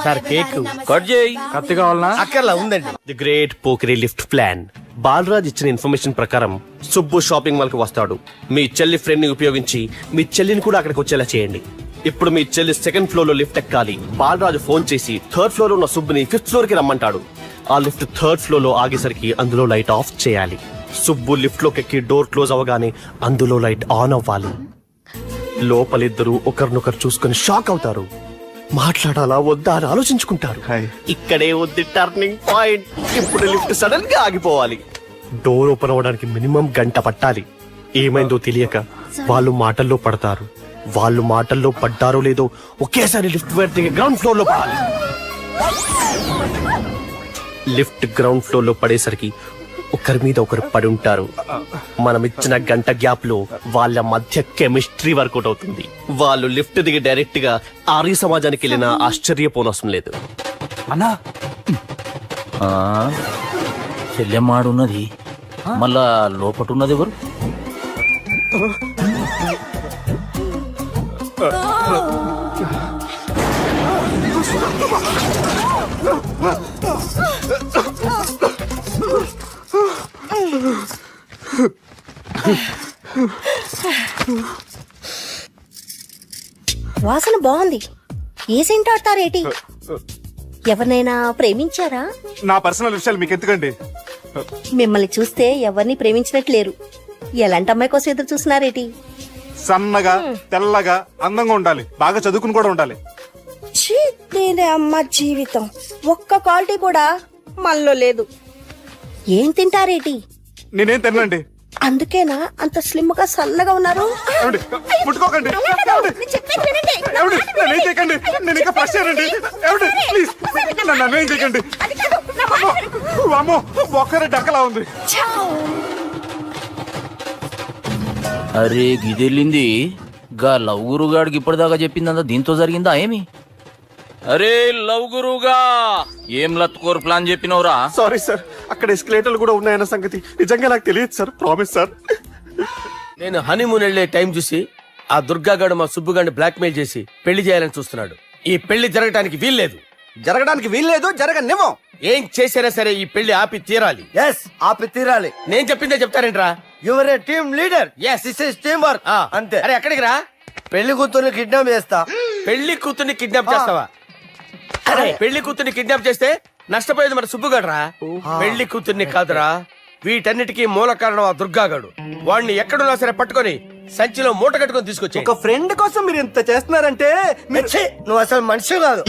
[SPEAKER 4] సార్ కేక్
[SPEAKER 3] కట్ చేయి.
[SPEAKER 5] కత్తి కావాలనా?
[SPEAKER 4] అక్కర్లా ఉందండి.
[SPEAKER 12] ది గ్రేట్ పోకరీ లిఫ్ట్ ప్లాన్. బాలరాజ్ ఇచ్చిన ఇన్ఫర్మేషన్ ప్రకారం సుబ్బు షాపింగ్ మాల్ కి వస్తాడు. మీ చెల్లి ఫ్రెండ్ ని ఉపయోగించి మీ చెల్లిని కూడా అక్కడికి వచ్చేలా చేయండి. ఇప్పుడు మీ చెల్లి 2nd ఫ్లోర్ లో లిఫ్ట్ ఎక్కాలి. బాలరాజు ఫోన్ చేసి 3rd ఫ్లోర్ లో ఉన్న సుబ్బుని 5th ఫ్లోర్ కి రమ్మంటాడు. ఆ లిఫ్ట్ 3rd ఫ్లోర్ లో ఆగేసరికి అందులో లైట్ ఆఫ్ చేయాలి. సుబ్బు లిఫ్ట్ లోకి ఎక్కి డోర్ క్లోజ్ అవగానే అందులో లైట్ ఆన్ అవ్వాలి. లోపలిద్దరూ ఒకరినొకరు చూసుకొని షాక్ అవుతారు. మాట్లాడాలా వద్దా అని ఆలోచించుకుంటారు. ఇక్కడే ఉంది టర్నింగ్ పాయింట్. ఇప్పుడు లిఫ్ట్ సడన్ గా ఆగిపోవాలి. డోర్ ఓపెన్ అవ్వడానికి మినిమం గంట పట్టాలి. ఏమైందో తెలియక వాళ్ళు మాటల్లో పడతారు. వాళ్ళు మాటల్లో పడ్డారో లేదో ఒకేసారి లిఫ్ట్ గ్రౌండ్ ఫ్లోర్ లో పడాలి. లిఫ్ట్ గ్రౌండ్ ఫ్లోర్ లో పడేసరికి ఒకరి మీద ఒకరు పడి ఉంటారు. మనం ఇచ్చిన గంట గ్యాప్ లో వాళ్ళ మధ్య కెమిస్ట్రీ వర్కౌట్ అవుతుంది. వాళ్ళు లిఫ్ట్ దిగి డైరెక్ట్ గా ఆర్య సమాజానికి వెళ్ళిన ఆశ్చర్యపోనవసరం లేదు.
[SPEAKER 2] అన్నా
[SPEAKER 3] చెల్లెమ్మాడున్నది మళ్ళా లోపటున్నది ఎవరు?
[SPEAKER 1] వాసన బాగుంది. ఏ సెంట్ ఆడతారేటి? ఎవరినైనా ప్రేమించారా?
[SPEAKER 2] నా పర్సనల్ విషయాలు మీకు ఎందుకండి?
[SPEAKER 1] మిమ్మల్ని చూస్తే ఎవరిని ప్రేమించినట్లేరు. ఎలాంటి అమ్మాయి కోసం ఎదురు చూస్తున్నారేటి?
[SPEAKER 2] సన్నగా తెల్లగా అందంగా ఉండాలి. బాగా చదువుకుని కూడా ఉండాలి.
[SPEAKER 1] నేనే అమ్మ జీవితం ఒక్క క్వాలిటీ కూడా మనలో లేదు. ఏం తింటారేటి?
[SPEAKER 2] నేనేం తినండి.
[SPEAKER 1] అందుకేనా అంత స్లిమ్ గా సన్నగా ఉన్నారు?
[SPEAKER 2] ముట్టుకోకండి. నేనేం చేయకండి. నేను ఇంకా ఫస్ట్ చేయనండి. ప్లీజ్ నన్ను ఏం చేయకండి. అమ్మో ఒక్కరే డక్కలా ఉంది.
[SPEAKER 3] అరే గిదెళ్ళింది గా లవ్ గురుగాడికి ఇప్పటిదాకా చెప్పిందంతా దీంతో జరిగిందా ఏమి? అరే లవ్ గురుగా ఏం లత్కోర్ ప్లాన్ చెప్పినవురా?
[SPEAKER 12] సారీ సార్, అక్కడ ఎస్కలేటర్లు కూడా ఉన్నాయన్న సంగతి నిజంగా నాకు తెలియదు సార్. Promise sir.
[SPEAKER 4] నేను హనీమూన్ వెళ్లే టైం చూసి ఆ దుర్గాగాడు మా సుబ్బుగాడిని బ్లాక్ మెయిల్ చేసి పెళ్లి చేయాలని చూస్తున్నాడు. ఈ పెళ్లి జరగటానికి వీల్లేదు. జరగనివ్వం. ఏం చేసినా సరే ఈ పెళ్లి ఆపి తీరాలి.
[SPEAKER 9] ఆపి తీరాలి.
[SPEAKER 4] నేను చెప్పిందే చెప్తారేంట్రా?
[SPEAKER 9] Your a team leader.
[SPEAKER 4] Yes.
[SPEAKER 9] This is team work. అంతే.
[SPEAKER 4] అరే ఎక్కడికి రా?
[SPEAKER 9] పెళ్లి కూతుర్ని కిడ్నాప్ చేస్తా.
[SPEAKER 4] పెళ్లి కూతుర్ని కిడ్నాప్ చేస్తావా? అరే పెళ్లి కూతుర్ని కిడ్నాప్ చేస్తే నష్టపోయేది మన సుబ్బుగాడురా. పెళ్లి కూతుర్ని కాదురా, వీటన్నిటికీ మూల కారణం ఆ దుర్గాగాడు. వాడిని ఎక్కడున్నా సరే పట్టుకొని సంచిలో మూట కట్టుకొని తీసుకొచ్చి.
[SPEAKER 9] ఒక ఫ్రెండ్ కోసం మీరు ఇంత చేస్తున్నారంటే నువ్వు అసలు మనిషి కాదు,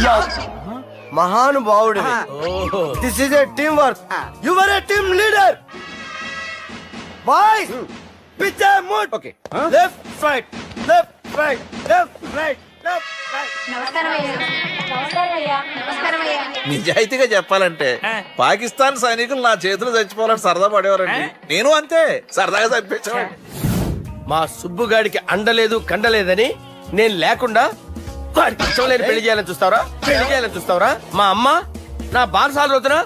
[SPEAKER 9] మహానుభావుడు. This is a team work. Your a team leader. Boys pitch mood.
[SPEAKER 4] Okay
[SPEAKER 9] left right left right left right left right.
[SPEAKER 13] నిజాయితీగా చెప్పాలంటే పాకిస్తాన్ సైనికులు నా చేతులు చచ్చిపోవాలని సరదా పడేవారండి. నేను అంతే సరదాగా చనిపించేవాడిని.
[SPEAKER 4] మా సుబ్బుగాడికి అండలేదు కండలేదని నేను లేకుండా వాడికి ఇష్టం లేని పెళ్లి చేయాలని చూస్తావరా? పెళ్లి చేయాలని చూస్తావరా? మా అమ్మ నా బాలసాల రోజున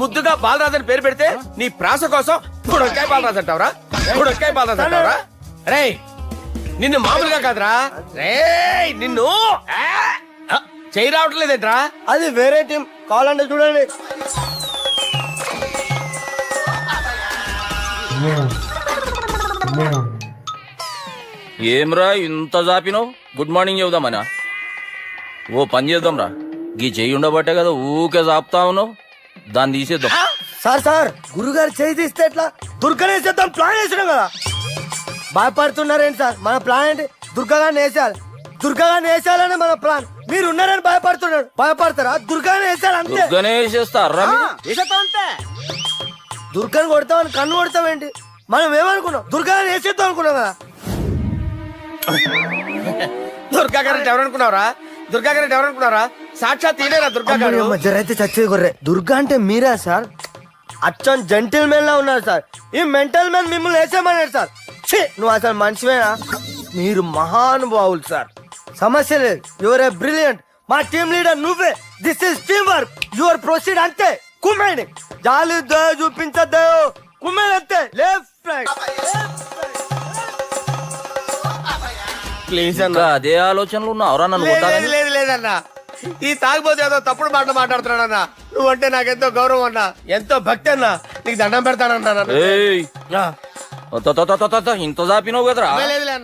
[SPEAKER 4] ముద్దుగా బాలరాజు అని పేరు పెడితే నీ ప్రాస కోసం గుడొక్కాయ బాలరాజు అంటావరా? గుడొక్కాయ బాలరాజు అంటావరా? రే నిన్ను మామూలుగా కాదురా, రే నిన్ను చేయి రావట్లేదేంట్రా?
[SPEAKER 9] అది వేరే టీం. కావాలంటే చూడండి.
[SPEAKER 3] ఏమ్రా ఇంత జాపినావు? Good morning చెబుదామనా? ఓ పని చేద్దాంరా, గీ చెయ్యి ఉండబట్టే కదా ఊకే జాపుతా ఉన్నావు. దాన్ని తీసేద్దాం.
[SPEAKER 9] సార్ గురుగారు చేయి తీస్తే ఎట్లా? దుర్గనేసేద్దాం ప్లాన్ వేసినాం కదా. భయపడుతున్నారేంటి సార్? మన ప్లాన్ ఏంటి? దుర్గాగాన్ని వేసేయాలి. దుర్గాగాన్ని వేసేయాలని మన ప్లాన్. మీరు ఉన్నారని భయపడుతున్నాడు. భయపడతారా? దుర్గాని వేసేయాలి అంతే.
[SPEAKER 3] దుర్గనే వేసేస్తారా?
[SPEAKER 9] అంతే. దుర్గాని కొడతామని కన్ను కొడతామేంటి? మనం ఏమనుకున్నాం? దుర్గాని వేసేద్దాం అనుకున్నాం కదా.
[SPEAKER 4] దుర్గా గారు ఎవరనుకున్నారా? దుర్గా గారు ఎవరనుకున్నారా? సాక్షాత్ ఈయనేరా దుర్గా గారు.
[SPEAKER 9] అయితే చచ్చేది గొర్రె. దుర్గా అంటే మీరా సార్? అచ్చం జెంటిల్ మెన్ లా ఉన్నారు సార్. ఈ మెంటల్ మెన్ మిమ్మల్ని వేసేమన్నాడు సార్. నువ్వు అసలు మనిషివేనా? మీరు మహానుభావులు సార్. సమస్య లేదు. Your a brilliant. మా టీమ్ లీడర్ నువ్వే. This is team work. Your proceed అంతే. కుమ్మేని జాలి చూపించద్దు. కుమ్మేని అంతే. Left right.
[SPEAKER 4] ప్లీజ్ అన్న.
[SPEAKER 3] అదే ఆలోచనలు ఉన్నావురా నన్ను కొట్టాలని?
[SPEAKER 4] లేదు లేదన్నా, ఈ తాగిపోతే ఏదో తప్పుడు మాటలు మాట్లాడుతున్నాడన్నా. నువ్వంటే నాకెంతో గౌరవం అన్నా, ఎంతో భక్తి అన్నా. నీకు దండం పెడతానన్నా.
[SPEAKER 3] ఇంత జాపినావు కదరా?
[SPEAKER 4] లేదు